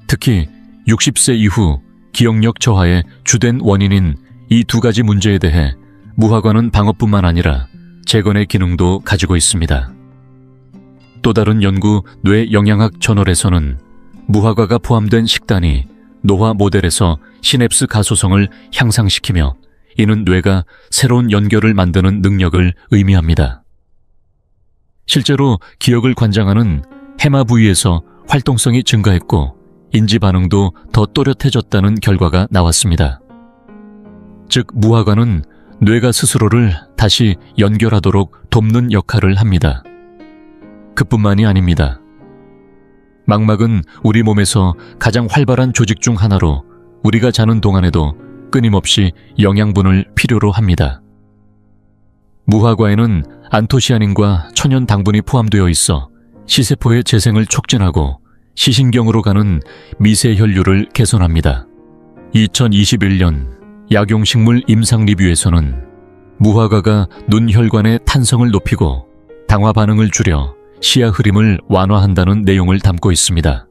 특히 60세 이후 기억력 저하의 주된 원인인 이 2가지 문제에 대해 무화과는 방어뿐만 아니라 재건의 기능도 가지고 있습니다. 또 다른 연구 뇌 영양학 저널에서는 무화과가 포함된 식단이 노화 모델에서 시냅스 가소성을 향상시키며 이는 뇌가 새로운 연결을 만드는 능력을 의미합니다. 실제로 기억을 관장하는 해마 부위에서 활동성이 증가했고 인지 반응도 더 또렷해졌다는 결과가 나왔습니다. 즉 무화과는 뇌가 스스로를 다시 연결하도록 돕는 역할을 합니다. 그뿐만이 아닙니다. 망막은 우리 몸에서 가장 활발한 조직 중 하나로 우리가 자는 동안에도 끊임없이 영양분을 필요로 합니다. 무화과에는 안토시아닌과 천연 당분이 포함되어 있어 시세포의 재생을 촉진하고 시신경으로 가는 미세 혈류를 개선합니다. 2021년 약용식물 임상 리뷰에서는 무화과가 눈 혈관의 탄성을 높이고 당화 반응을 줄여 시야 흐림을 완화한다는 내용을 담고 있습니다.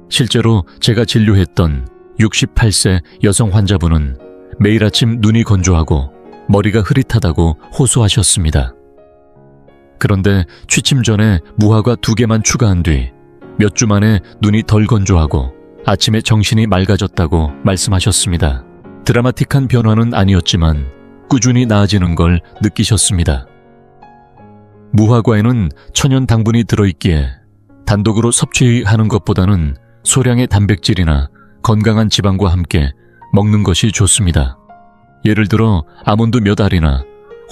실제로 제가 진료했던 68세 여성 환자분은 매일 아침 눈이 건조하고 머리가 흐릿하다고 호소하셨습니다. 그런데 취침 전에 무화과 2개만 추가한 뒤 몇 주 만에 눈이 덜 건조하고 아침에 정신이 맑아졌다고 말씀하셨습니다. 드라마틱한 변화는 아니었지만 꾸준히 나아지는 걸 느끼셨습니다. 무화과에는 천연 당분이 들어있기에 단독으로 섭취하는 것보다는 소량의 단백질이나 건강한 지방과 함께 먹는 것이 좋습니다. 예를 들어 아몬드 몇 알이나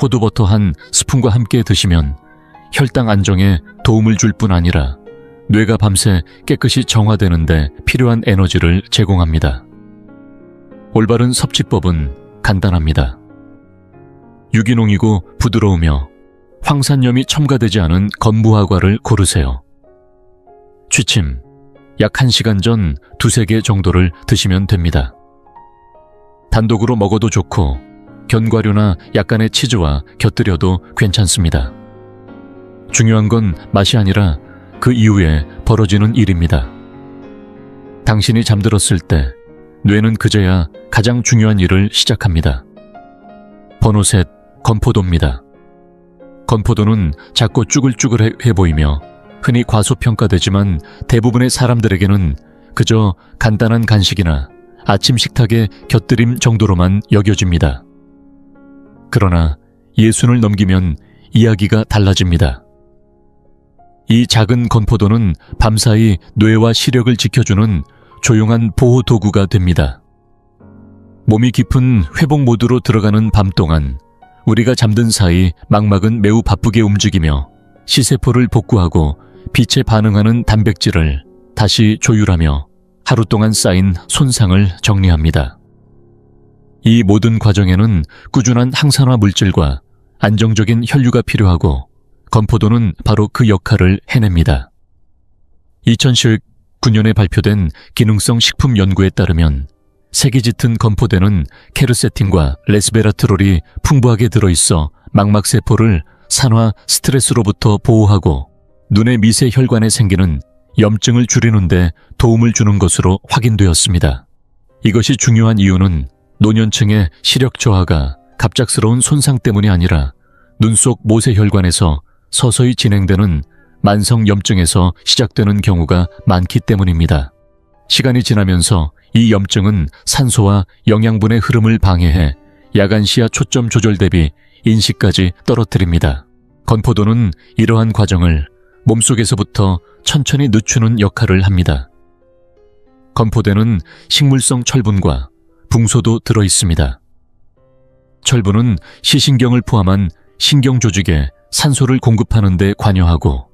호두버터 한 스푼과 함께 드시면 혈당 안정에 도움을 줄 뿐 아니라 뇌가 밤새 깨끗이 정화되는 데 필요한 에너지를 제공합니다. 올바른 섭취법은 간단합니다. 유기농이고 부드러우며 황산염이 첨가되지 않은 건무화과를 고르세요. 취침, 약 1시간 전 2-3개 정도를 드시면 됩니다. 단독으로 먹어도 좋고 견과류나 약간의 치즈와 곁들여도 괜찮습니다. 중요한 건 맛이 아니라 그 이후에 벌어지는 일입니다. 당신이 잠들었을 때 뇌는 그제야 가장 중요한 일을 시작합니다. 번호 셋, 건포도입니다. 건포도는 작고 쭈글쭈글해 보이며 흔히 과소평가되지만 대부분의 사람들에게는 그저 간단한 간식이나 아침 식탁의 곁들임 정도로만 여겨집니다. 그러나 60을 넘기면 이야기가 달라집니다. 이 작은 건포도는 밤사이 뇌와 시력을 지켜주는 조용한 보호 도구가 됩니다. 몸이 깊은 회복 모드로 들어가는 밤 동안 우리가 잠든 사이 망막은 매우 바쁘게 움직이며 시세포를 복구하고 빛에 반응하는 단백질을 다시 조율하며 하루 동안 쌓인 손상을 정리합니다. 이 모든 과정에는 꾸준한 항산화 물질과 안정적인 혈류가 필요하고 건포도는 바로 그 역할을 해냅니다. 2019년에 발표된 기능성 식품 연구에 따르면 색이 짙은 건포도는 케르세틴과 레스베라트롤이 풍부하게 들어있어 망막세포를 산화 스트레스로부터 보호하고 눈의 미세 혈관에 생기는 염증을 줄이는 데 도움을 주는 것으로 확인되었습니다. 이것이 중요한 이유는 노년층의 시력 저하가 갑작스러운 손상 때문이 아니라 눈 속 모세혈관에서 서서히 진행되는 만성 염증에서 시작되는 경우가 많기 때문입니다. 시간이 지나면서 이 염증은 산소와 영양분의 흐름을 방해해 야간 시야 초점 조절 대비 인식까지 떨어뜨립니다. 건포도는 이러한 과정을 몸속에서부터 천천히 늦추는 역할을 합니다. 건포도는 식물성 철분과 붕소도 들어있습니다. 철분은 시신경을 포함한 신경 조직에 산소를 공급하는 데 관여하고,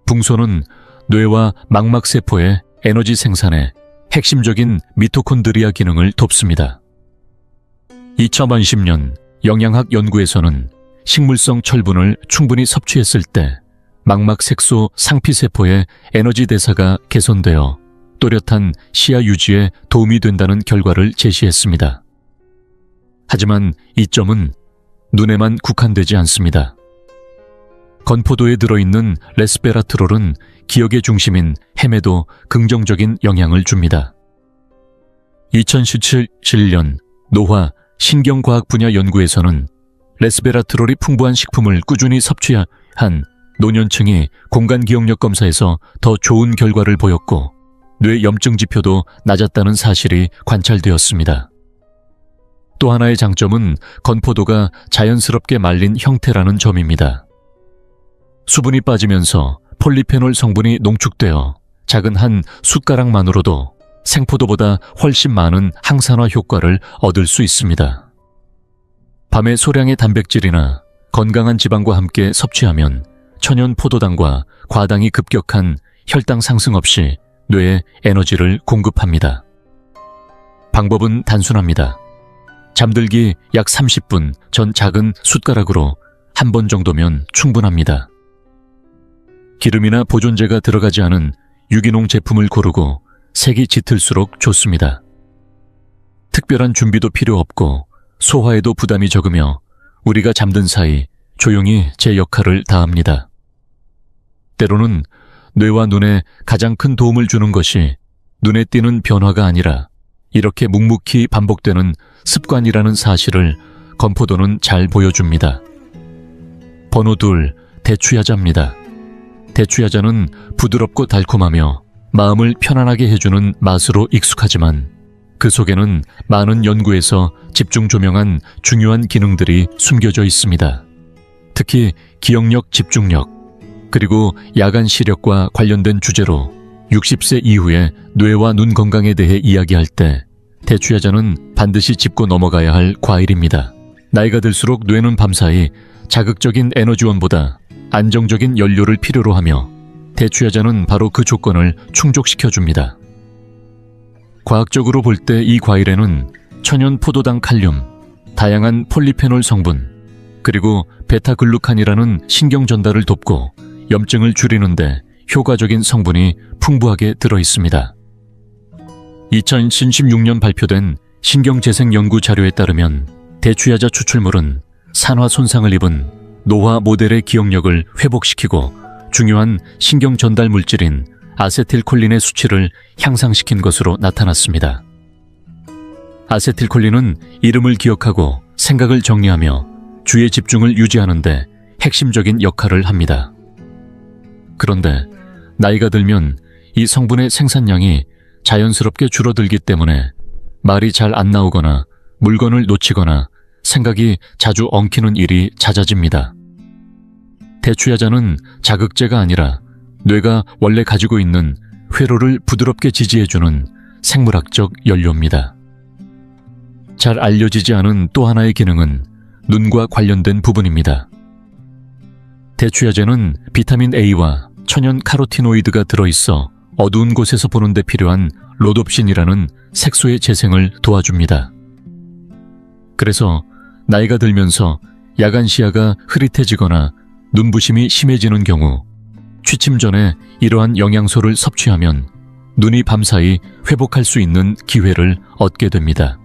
붕소는 뇌와 망막세포의 에너지 생산에 핵심적인 미토콘드리아 기능을 돕습니다. 2010년 영양학 연구에서는 식물성 철분을 충분히 섭취했을 때 망막색소 상피세포의 에너지 대사가 개선되어 또렷한 시야 유지에 도움이 된다는 결과를 제시했습니다. 하지만 이 점은 눈에만 국한되지 않습니다. 건포도에 들어있는 레스베라트롤은 기억의 중심인 햄에도 긍정적인 영향을 줍니다. 2017년 노화 신경과학 분야 연구에서는 레스베라트롤이 풍부한 식품을 꾸준히 섭취한 노년층이 공간기억력 검사에서 더 좋은 결과를 보였고 뇌 염증 지표도 낮았다는 사실이 관찰되었습니다. 또 하나의 장점은 건포도가 자연스럽게 말린 형태라는 점입니다. 수분이 빠지면서 폴리페놀 성분이 농축되어 작은 한 숟가락만으로도 생포도보다 훨씬 많은 항산화 효과를 얻을 수 있습니다. 밤에 소량의 단백질이나 건강한 지방과 함께 섭취하면 천연 포도당과 과당이 급격한 혈당 상승 없이 뇌에 에너지를 공급합니다. 방법은 단순합니다. 잠들기 약 30분 전 작은 숟가락으로 한 번 정도면 충분합니다. 기름이나 보존제가 들어가지 않은 유기농 제품을 고르고 색이 짙을수록 좋습니다. 특별한 준비도 필요 없고 소화에도 부담이 적으며 우리가 잠든 사이 조용히 제 역할을 다합니다. 때로는 뇌와 눈에 가장 큰 도움을 주는 것이 눈에 띄는 변화가 아니라 이렇게 묵묵히 반복되는 습관이라는 사실을 건포도는 잘 보여줍니다. 번호 2, 대추야자입니다. 대추야자는 부드럽고 달콤하며 마음을 편안하게 해주는 맛으로 익숙하지만 그 속에는 많은 연구에서 집중 조명한 중요한 기능들이 숨겨져 있습니다. 특히 기억력, 집중력, 그리고 야간 시력과 관련된 주제로 60세 이후에 뇌와 눈 건강에 대해 이야기할 때 대추야자는 반드시 짚고 넘어가야 할 과일입니다. 나이가 들수록 뇌는 밤사이 자극적인 에너지원보다 안정적인 연료를 필요로 하며 대추야자는 바로 그 조건을 충족시켜줍니다. 과학적으로 볼 때 이 과일에는 천연 포도당 칼륨, 다양한 폴리페놀 성분, 그리고 베타글루칸이라는 신경 전달을 돕고 염증을 줄이는데 효과적인 성분이 풍부하게 들어있습니다. 2016년 발표된 신경재생 연구 자료에 따르면 대추야자 추출물은 산화 손상을 입은 노화 모델의 기억력을 회복시키고 중요한 신경 전달 물질인 아세틸콜린의 수치를 향상시킨 것으로 나타났습니다. 아세틸콜린은 이름을 기억하고 생각을 정리하며 주의 집중을 유지하는 데 핵심적인 역할을 합니다. 그런데 나이가 들면 이 성분의 생산량이 자연스럽게 줄어들기 때문에 말이 잘 안 나오거나 물건을 놓치거나 생각이 자주 엉키는 일이 잦아집니다. 대추야자는 자극제가 아니라 뇌가 원래 가지고 있는 회로를 부드럽게 지지해주는 생물학적 연료입니다. 잘 알려지지 않은 또 하나의 기능은 눈과 관련된 부분입니다. 대추야제는 비타민 A와 천연 카로티노이드가 들어있어 어두운 곳에서 보는 데 필요한 로놉신이라는 색소의 재생을 도와줍니다. 그래서 나이가 들면서 야간 시야가 흐릿해지거나 눈부심이 심해지는 경우 취침 전에 이러한 영양소를 섭취하면 눈이 밤사이 회복할 수 있는 기회를 얻게 됩니다.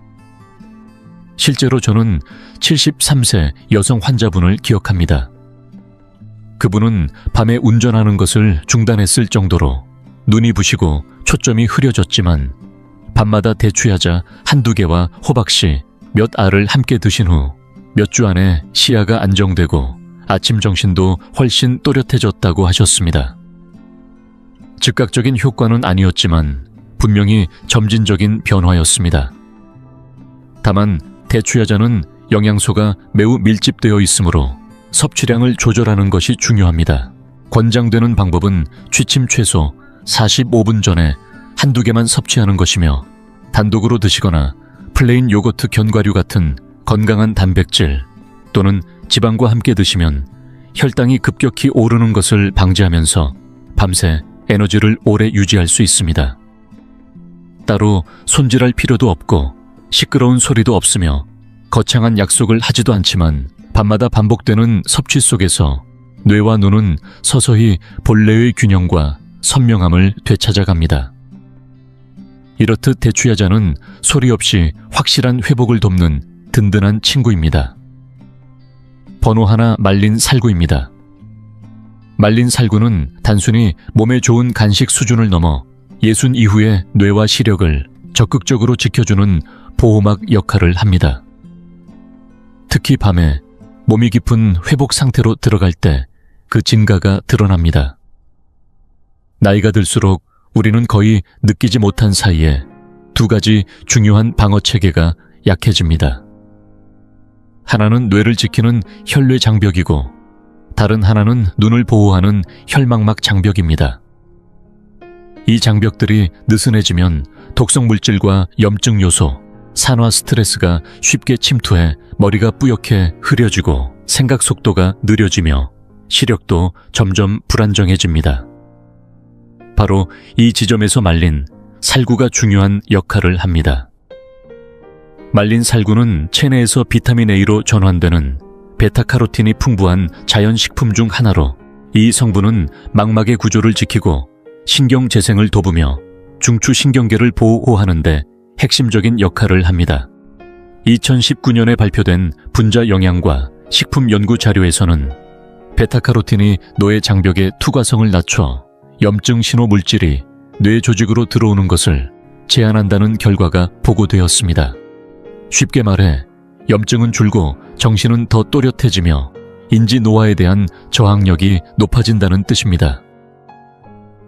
실제로 저는 73세 여성 환자분을 기억합니다. 그분은 밤에 운전하는 것을 중단했을 정도로 눈이 부시고 초점이 흐려졌지만 밤마다 대추야자 한두 개와 호박씨 몇 알을 함께 드신 후 몇 주 안에 시야가 안정되고 아침 정신도 훨씬 또렷해졌다고 하셨습니다. 즉각적인 효과는 아니었지만 분명히 점진적인 변화였습니다. 다만 대추야자는 영양소가 매우 밀집되어 있으므로 섭취량을 조절하는 것이 중요합니다. 권장되는 방법은 취침 최소 45분 전에 한두 개만 섭취하는 것이며 단독으로 드시거나 플레인 요거트 견과류 같은 건강한 단백질 또는 지방과 함께 드시면 혈당이 급격히 오르는 것을 방지하면서 밤새 에너지를 오래 유지할 수 있습니다. 따로 손질할 필요도 없고 시끄러운 소리도 없으며 거창한 약속을 하지도 않지만 밤마다 반복되는 섭취 속에서 뇌와 눈은 서서히 본래의 균형과 선명함을 되찾아갑니다. 이렇듯 대추야자는 소리 없이 확실한 회복을 돕는 든든한 친구입니다. 번호 하나 말린 살구입니다. 말린 살구는 단순히 몸에 좋은 간식 수준을 넘어 예순 이후의 뇌와 시력을 적극적으로 지켜주는 보호막 역할을 합니다. 특히 밤에 몸이 깊은 회복 상태로 들어갈 때 그 진가가 드러납니다. 나이가 들수록 우리는 거의 느끼지 못한 사이에 두 가지 중요한 방어 체계가 약해집니다. 하나는 뇌를 지키는 혈뇌 장벽이고 다른 하나는 눈을 보호하는 혈망막 장벽입니다. 이 장벽들이 느슨해지면 독성 물질과 염증 요소, 산화 스트레스가 쉽게 침투해 머리가 뿌옇게 흐려지고 생각 속도가 느려지며 시력도 점점 불안정해집니다. 바로 이 지점에서 말린 살구가 중요한 역할을 합니다. 말린 살구는 체내에서 비타민 A로 전환되는 베타카로틴이 풍부한 자연식품 중 하나로 이 성분은 망막의 구조를 지키고 신경 재생을 돕으며 중추신경계를 보호하는 데 핵심적인 역할을 합니다. 2019년에 발표된 분자 영양과 식품 연구 자료에서는 베타카로틴이 뇌 장벽의 투과성을 낮춰 염증 신호 물질이 뇌 조직으로 들어오는 것을 제한한다는 결과가 보고되었습니다. 쉽게 말해 염증은 줄고 정신은 더 또렷해지며 인지 노화에 대한 저항력이 높아진다는 뜻입니다.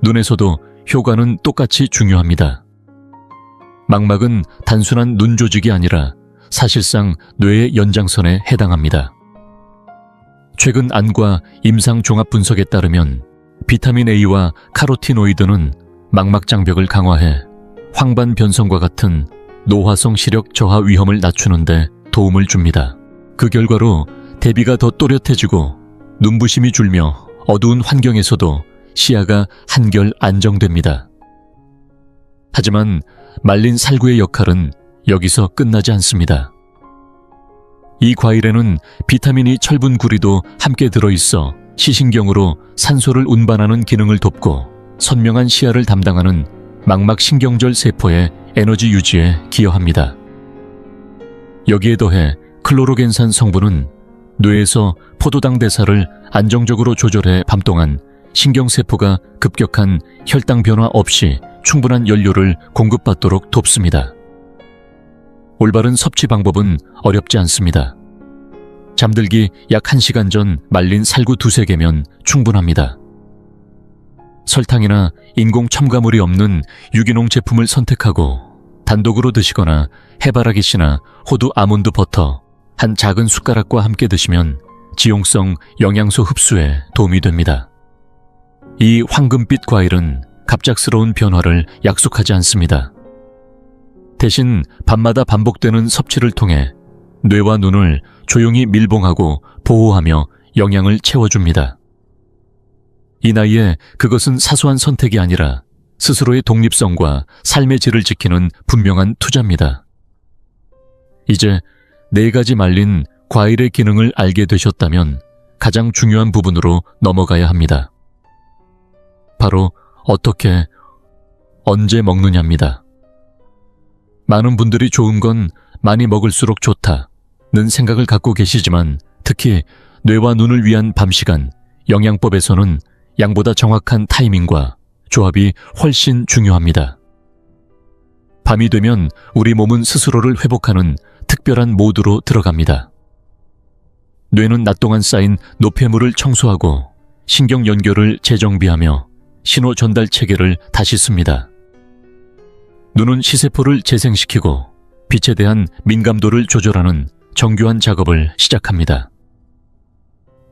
눈에서도 효과는 똑같이 중요합니다. 망막은 단순한 눈 조직이 아니라 사실상 뇌의 연장선에 해당합니다. 최근 안과 임상 종합 분석에 따르면 비타민 A와 카로티노이드는 망막 장벽을 강화해 황반 변성과 같은 노화성 시력 저하 위험을 낮추는 데 도움을 줍니다. 그 결과로 대비가 더 또렷해지고 눈부심이 줄며 어두운 환경에서도 시야가 한결 안정됩니다. 하지만 말린 살구의 역할은 여기서 끝나지 않습니다. 이 과일에는 비타민이 철분구리도 함께 들어있어 시신경으로 산소를 운반하는 기능을 돕고 선명한 시야를 담당하는 망막신경절 세포의 에너지 유지에 기여합니다. 여기에 더해 클로로겐산 성분은 뇌에서 포도당 대사를 안정적으로 조절해 밤동안 신경세포가 급격한 혈당 변화 없이 충분한 연료를 공급받도록 돕습니다. 올바른 섭취 방법은 어렵지 않습니다. 잠들기 약 1시간 전 말린 살구 두세 개면 충분합니다. 설탕이나 인공 첨가물이 없는 유기농 제품을 선택하고 단독으로 드시거나 해바라기씨나 호두 아몬드 버터 한 작은 숟가락과 함께 드시면 지용성 영양소 흡수에 도움이 됩니다. 이 황금빛 과일은 갑작스러운 변화를 약속하지 않습니다. 대신 밤마다 반복되는 섭취를 통해 뇌와 눈을 조용히 밀봉하고 보호하며 영양을 채워줍니다. 이 나이에 그것은 사소한 선택이 아니라 스스로의 독립성과 삶의 질을 지키는 분명한 투자입니다. 이제 4가지 말린 과일의 기능을 알게 되셨다면 가장 중요한 부분으로 넘어가야 합니다. 바로 어떻게, 언제 먹느냐입니다. 많은 분들이 좋은 건 많이 먹을수록 좋다는 생각을 갖고 계시지만 특히 뇌와 눈을 위한 밤 시간, 영양법에서는 양보다 정확한 타이밍과 조합이 훨씬 중요합니다. 밤이 되면 우리 몸은 스스로를 회복하는 특별한 모드로 들어갑니다. 뇌는 낮 동안 쌓인 노폐물을 청소하고 신경 연결을 재정비하며 신호 전달 체계를 다시 씁니다. 눈은 시세포를 재생시키고 빛에 대한 민감도를 조절하는 정교한 작업을 시작합니다.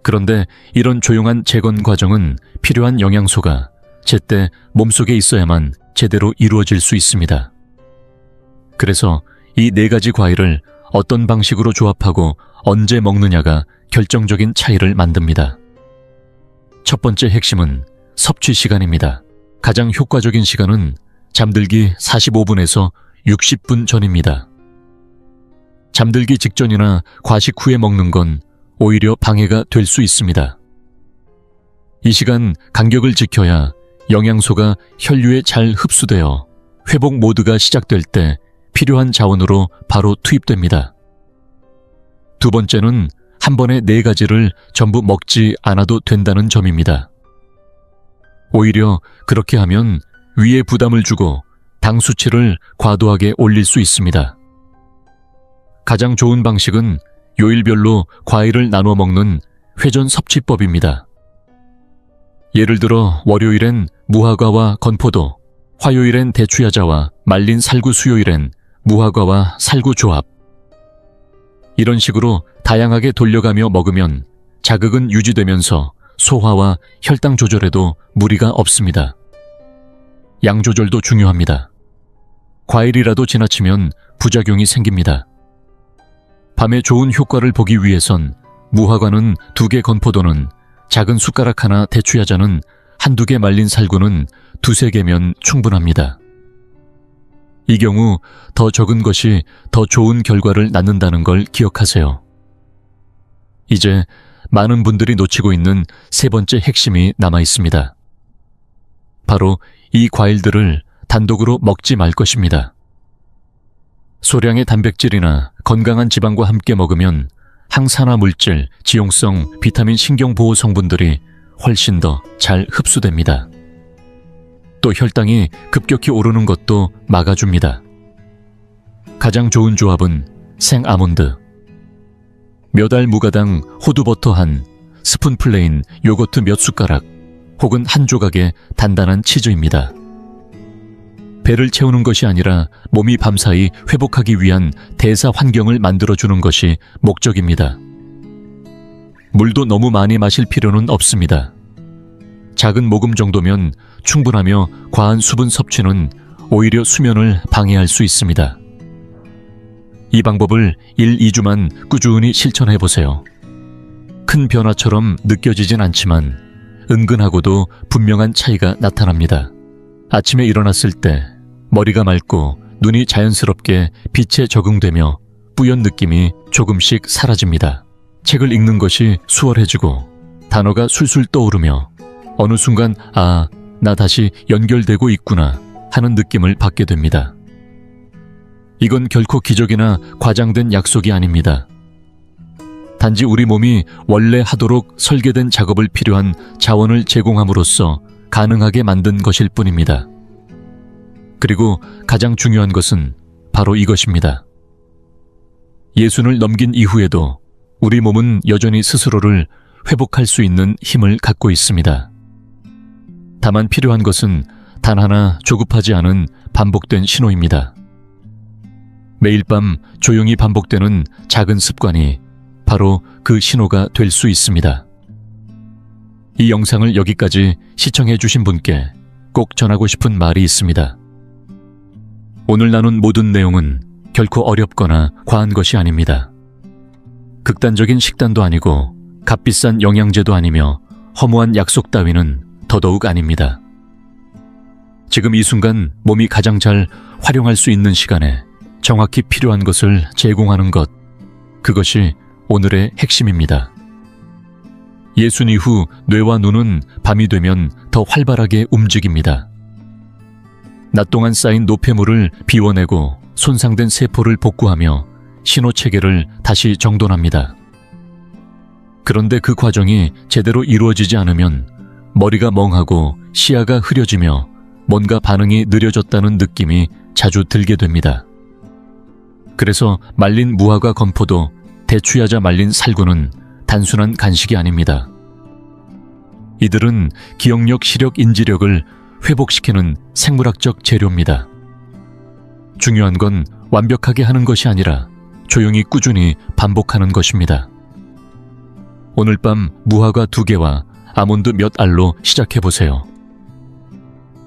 그런데 이런 조용한 재건 과정은 필요한 영양소가 제때 몸속에 있어야만 제대로 이루어질 수 있습니다. 그래서 이 4가지 과일을 어떤 방식으로 조합하고 언제 먹느냐가 결정적인 차이를 만듭니다. 첫 번째 핵심은 섭취 시간입니다. 가장 효과적인 시간은 잠들기 45분에서 60분 전입니다. 잠들기 직전이나 과식 후에 먹는 건 오히려 방해가 될 수 있습니다. 이 시간 간격을 지켜야 영양소가 혈류에 잘 흡수되어 회복 모드가 시작될 때 필요한 자원으로 바로 투입됩니다. 두 번째는 한 번에 4가지를 전부 먹지 않아도 된다는 점입니다. 오히려 그렇게 하면 위에 부담을 주고 당 수치를 과도하게 올릴 수 있습니다. 가장 좋은 방식은 요일별로 과일을 나눠 먹는 회전 섭취법입니다. 예를 들어 월요일엔 무화과와 건포도, 화요일엔 대추야자와 말린 살구, 수요일엔 무화과와 살구 조합. 이런 식으로 다양하게 돌려가며 먹으면 자극은 유지되면서 소화와 혈당 조절에도 무리가 없습니다. 양 조절도 중요합니다. 과일이라도 지나치면 부작용이 생깁니다. 밤에 좋은 효과를 보기 위해선 무화과는 2개, 건포도는 작은 숟가락 하나, 대추야자는 1-2개, 말린 살구는 2-3개면 충분합니다. 이 경우 더 적은 것이 더 좋은 결과를 낳는다는 걸 기억하세요. 이제 많은 분들이 놓치고 있는 3번째 핵심이 남아 있습니다. 바로 이 과일들을 단독으로 먹지 말 것입니다. 소량의 단백질이나 건강한 지방과 함께 먹으면 항산화 물질, 지용성, 비타민, 신경보호 성분들이 훨씬 더 잘 흡수됩니다. 또 혈당이 급격히 오르는 것도 막아줍니다. 가장 좋은 조합은 생아몬드. 몇 알 무가당 호두버터 한, 스푼 플레인 요거트 몇 숟가락, 혹은 한 조각의 단단한 치즈입니다. 배를 채우는 것이 아니라 몸이 밤사이 회복하기 위한 대사 환경을 만들어주는 것이 목적입니다. 물도 너무 많이 마실 필요는 없습니다. 작은 모금 정도면 충분하며 과한 수분 섭취는 오히려 수면을 방해할 수 있습니다. 이 방법을 1-2주만 꾸준히 실천해보세요. 큰 변화처럼 느껴지진 않지만 은근하고도 분명한 차이가 나타납니다. 아침에 일어났을 때 머리가 맑고 눈이 자연스럽게 빛에 적응되며 뿌연 느낌이 조금씩 사라집니다. 책을 읽는 것이 수월해지고 단어가 술술 떠오르며 어느 순간 아, 나 다시 연결되고 있구나 하는 느낌을 받게 됩니다. 이건 결코 기적이나 과장된 약속이 아닙니다. 단지 우리 몸이 원래 하도록 설계된 작업을 필요한 자원을 제공함으로써 가능하게 만든 것일 뿐입니다. 그리고 가장 중요한 것은 바로 이것입니다. 예순을 넘긴 이후에도 우리 몸은 여전히 스스로를 회복할 수 있는 힘을 갖고 있습니다. 다만 필요한 것은 단 하나 조급하지 않은 반복된 신호입니다. 매일 밤 조용히 반복되는 작은 습관이 바로 그 신호가 될 수 있습니다. 이 영상을 여기까지 시청해 주신 분께 꼭 전하고 싶은 말이 있습니다. 오늘 나눈 모든 내용은 결코 어렵거나 과한 것이 아닙니다. 극단적인 식단도 아니고 값비싼 영양제도 아니며 허무한 약속 따위는 더더욱 아닙니다. 지금 이 순간 몸이 가장 잘 활용할 수 있는 시간에 정확히 필요한 것을 제공하는 것, 그것이 오늘의 핵심입니다. 예순 이후 뇌와 눈은 밤이 되면 더 활발하게 움직입니다. 낮 동안 쌓인 노폐물을 비워내고 손상된 세포를 복구하며 신호체계를 다시 정돈합니다. 그런데 그 과정이 제대로 이루어지지 않으면 머리가 멍하고 시야가 흐려지며 뭔가 반응이 느려졌다는 느낌이 자주 들게 됩니다. 그래서 말린 무화과 건포도 대추야자 말린 살구는 단순한 간식이 아닙니다. 이들은 기억력, 시력, 인지력을 회복시키는 생물학적 재료입니다. 중요한 건 완벽하게 하는 것이 아니라 조용히 꾸준히 반복하는 것입니다. 오늘 밤 무화과 2개와 아몬드 몇 알로 시작해보세요.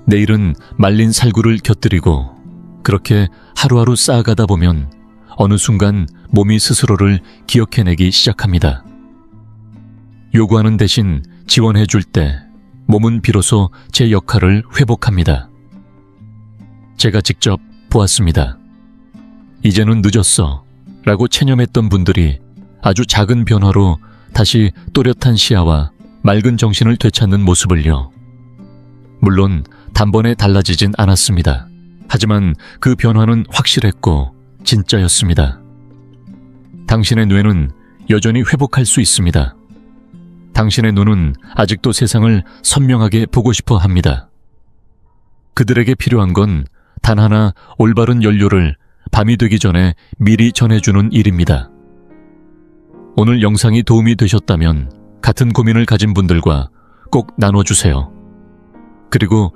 내일은 말린 살구를 곁들이고 그렇게 하루하루 쌓아가다 보면 어느 순간 몸이 스스로를 기억해내기 시작합니다. 요구하는 대신 지원해줄 때 몸은 비로소 제 역할을 회복합니다. 제가 직접 보았습니다. 이제는 늦었어 라고 체념했던 분들이 아주 작은 변화로 다시 또렷한 시야와 맑은 정신을 되찾는 모습을요. 물론 단번에 달라지진 않았습니다. 하지만 그 변화는 확실했고 진짜였습니다. 당신의 뇌는 여전히 회복할 수 있습니다. 당신의 눈은 아직도 세상을 선명하게 보고 싶어 합니다. 그들에게 필요한 건 단 하나 올바른 연료를 밤이 되기 전에 미리 전해주는 일입니다. 오늘 영상이 도움이 되셨다면 같은 고민을 가진 분들과 꼭 나눠주세요. 그리고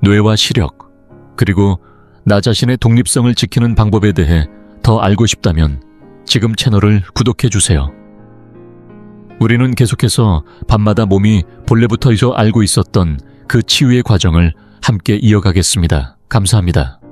뇌와 시력, 그리고 나 자신의 독립성을 지키는 방법에 대해 더 알고 싶다면 지금 채널을 구독해주세요. 우리는 계속해서 밤마다 몸이 본래부터 알고 있었던 그 치유의 과정을 함께 이어가겠습니다. 감사합니다.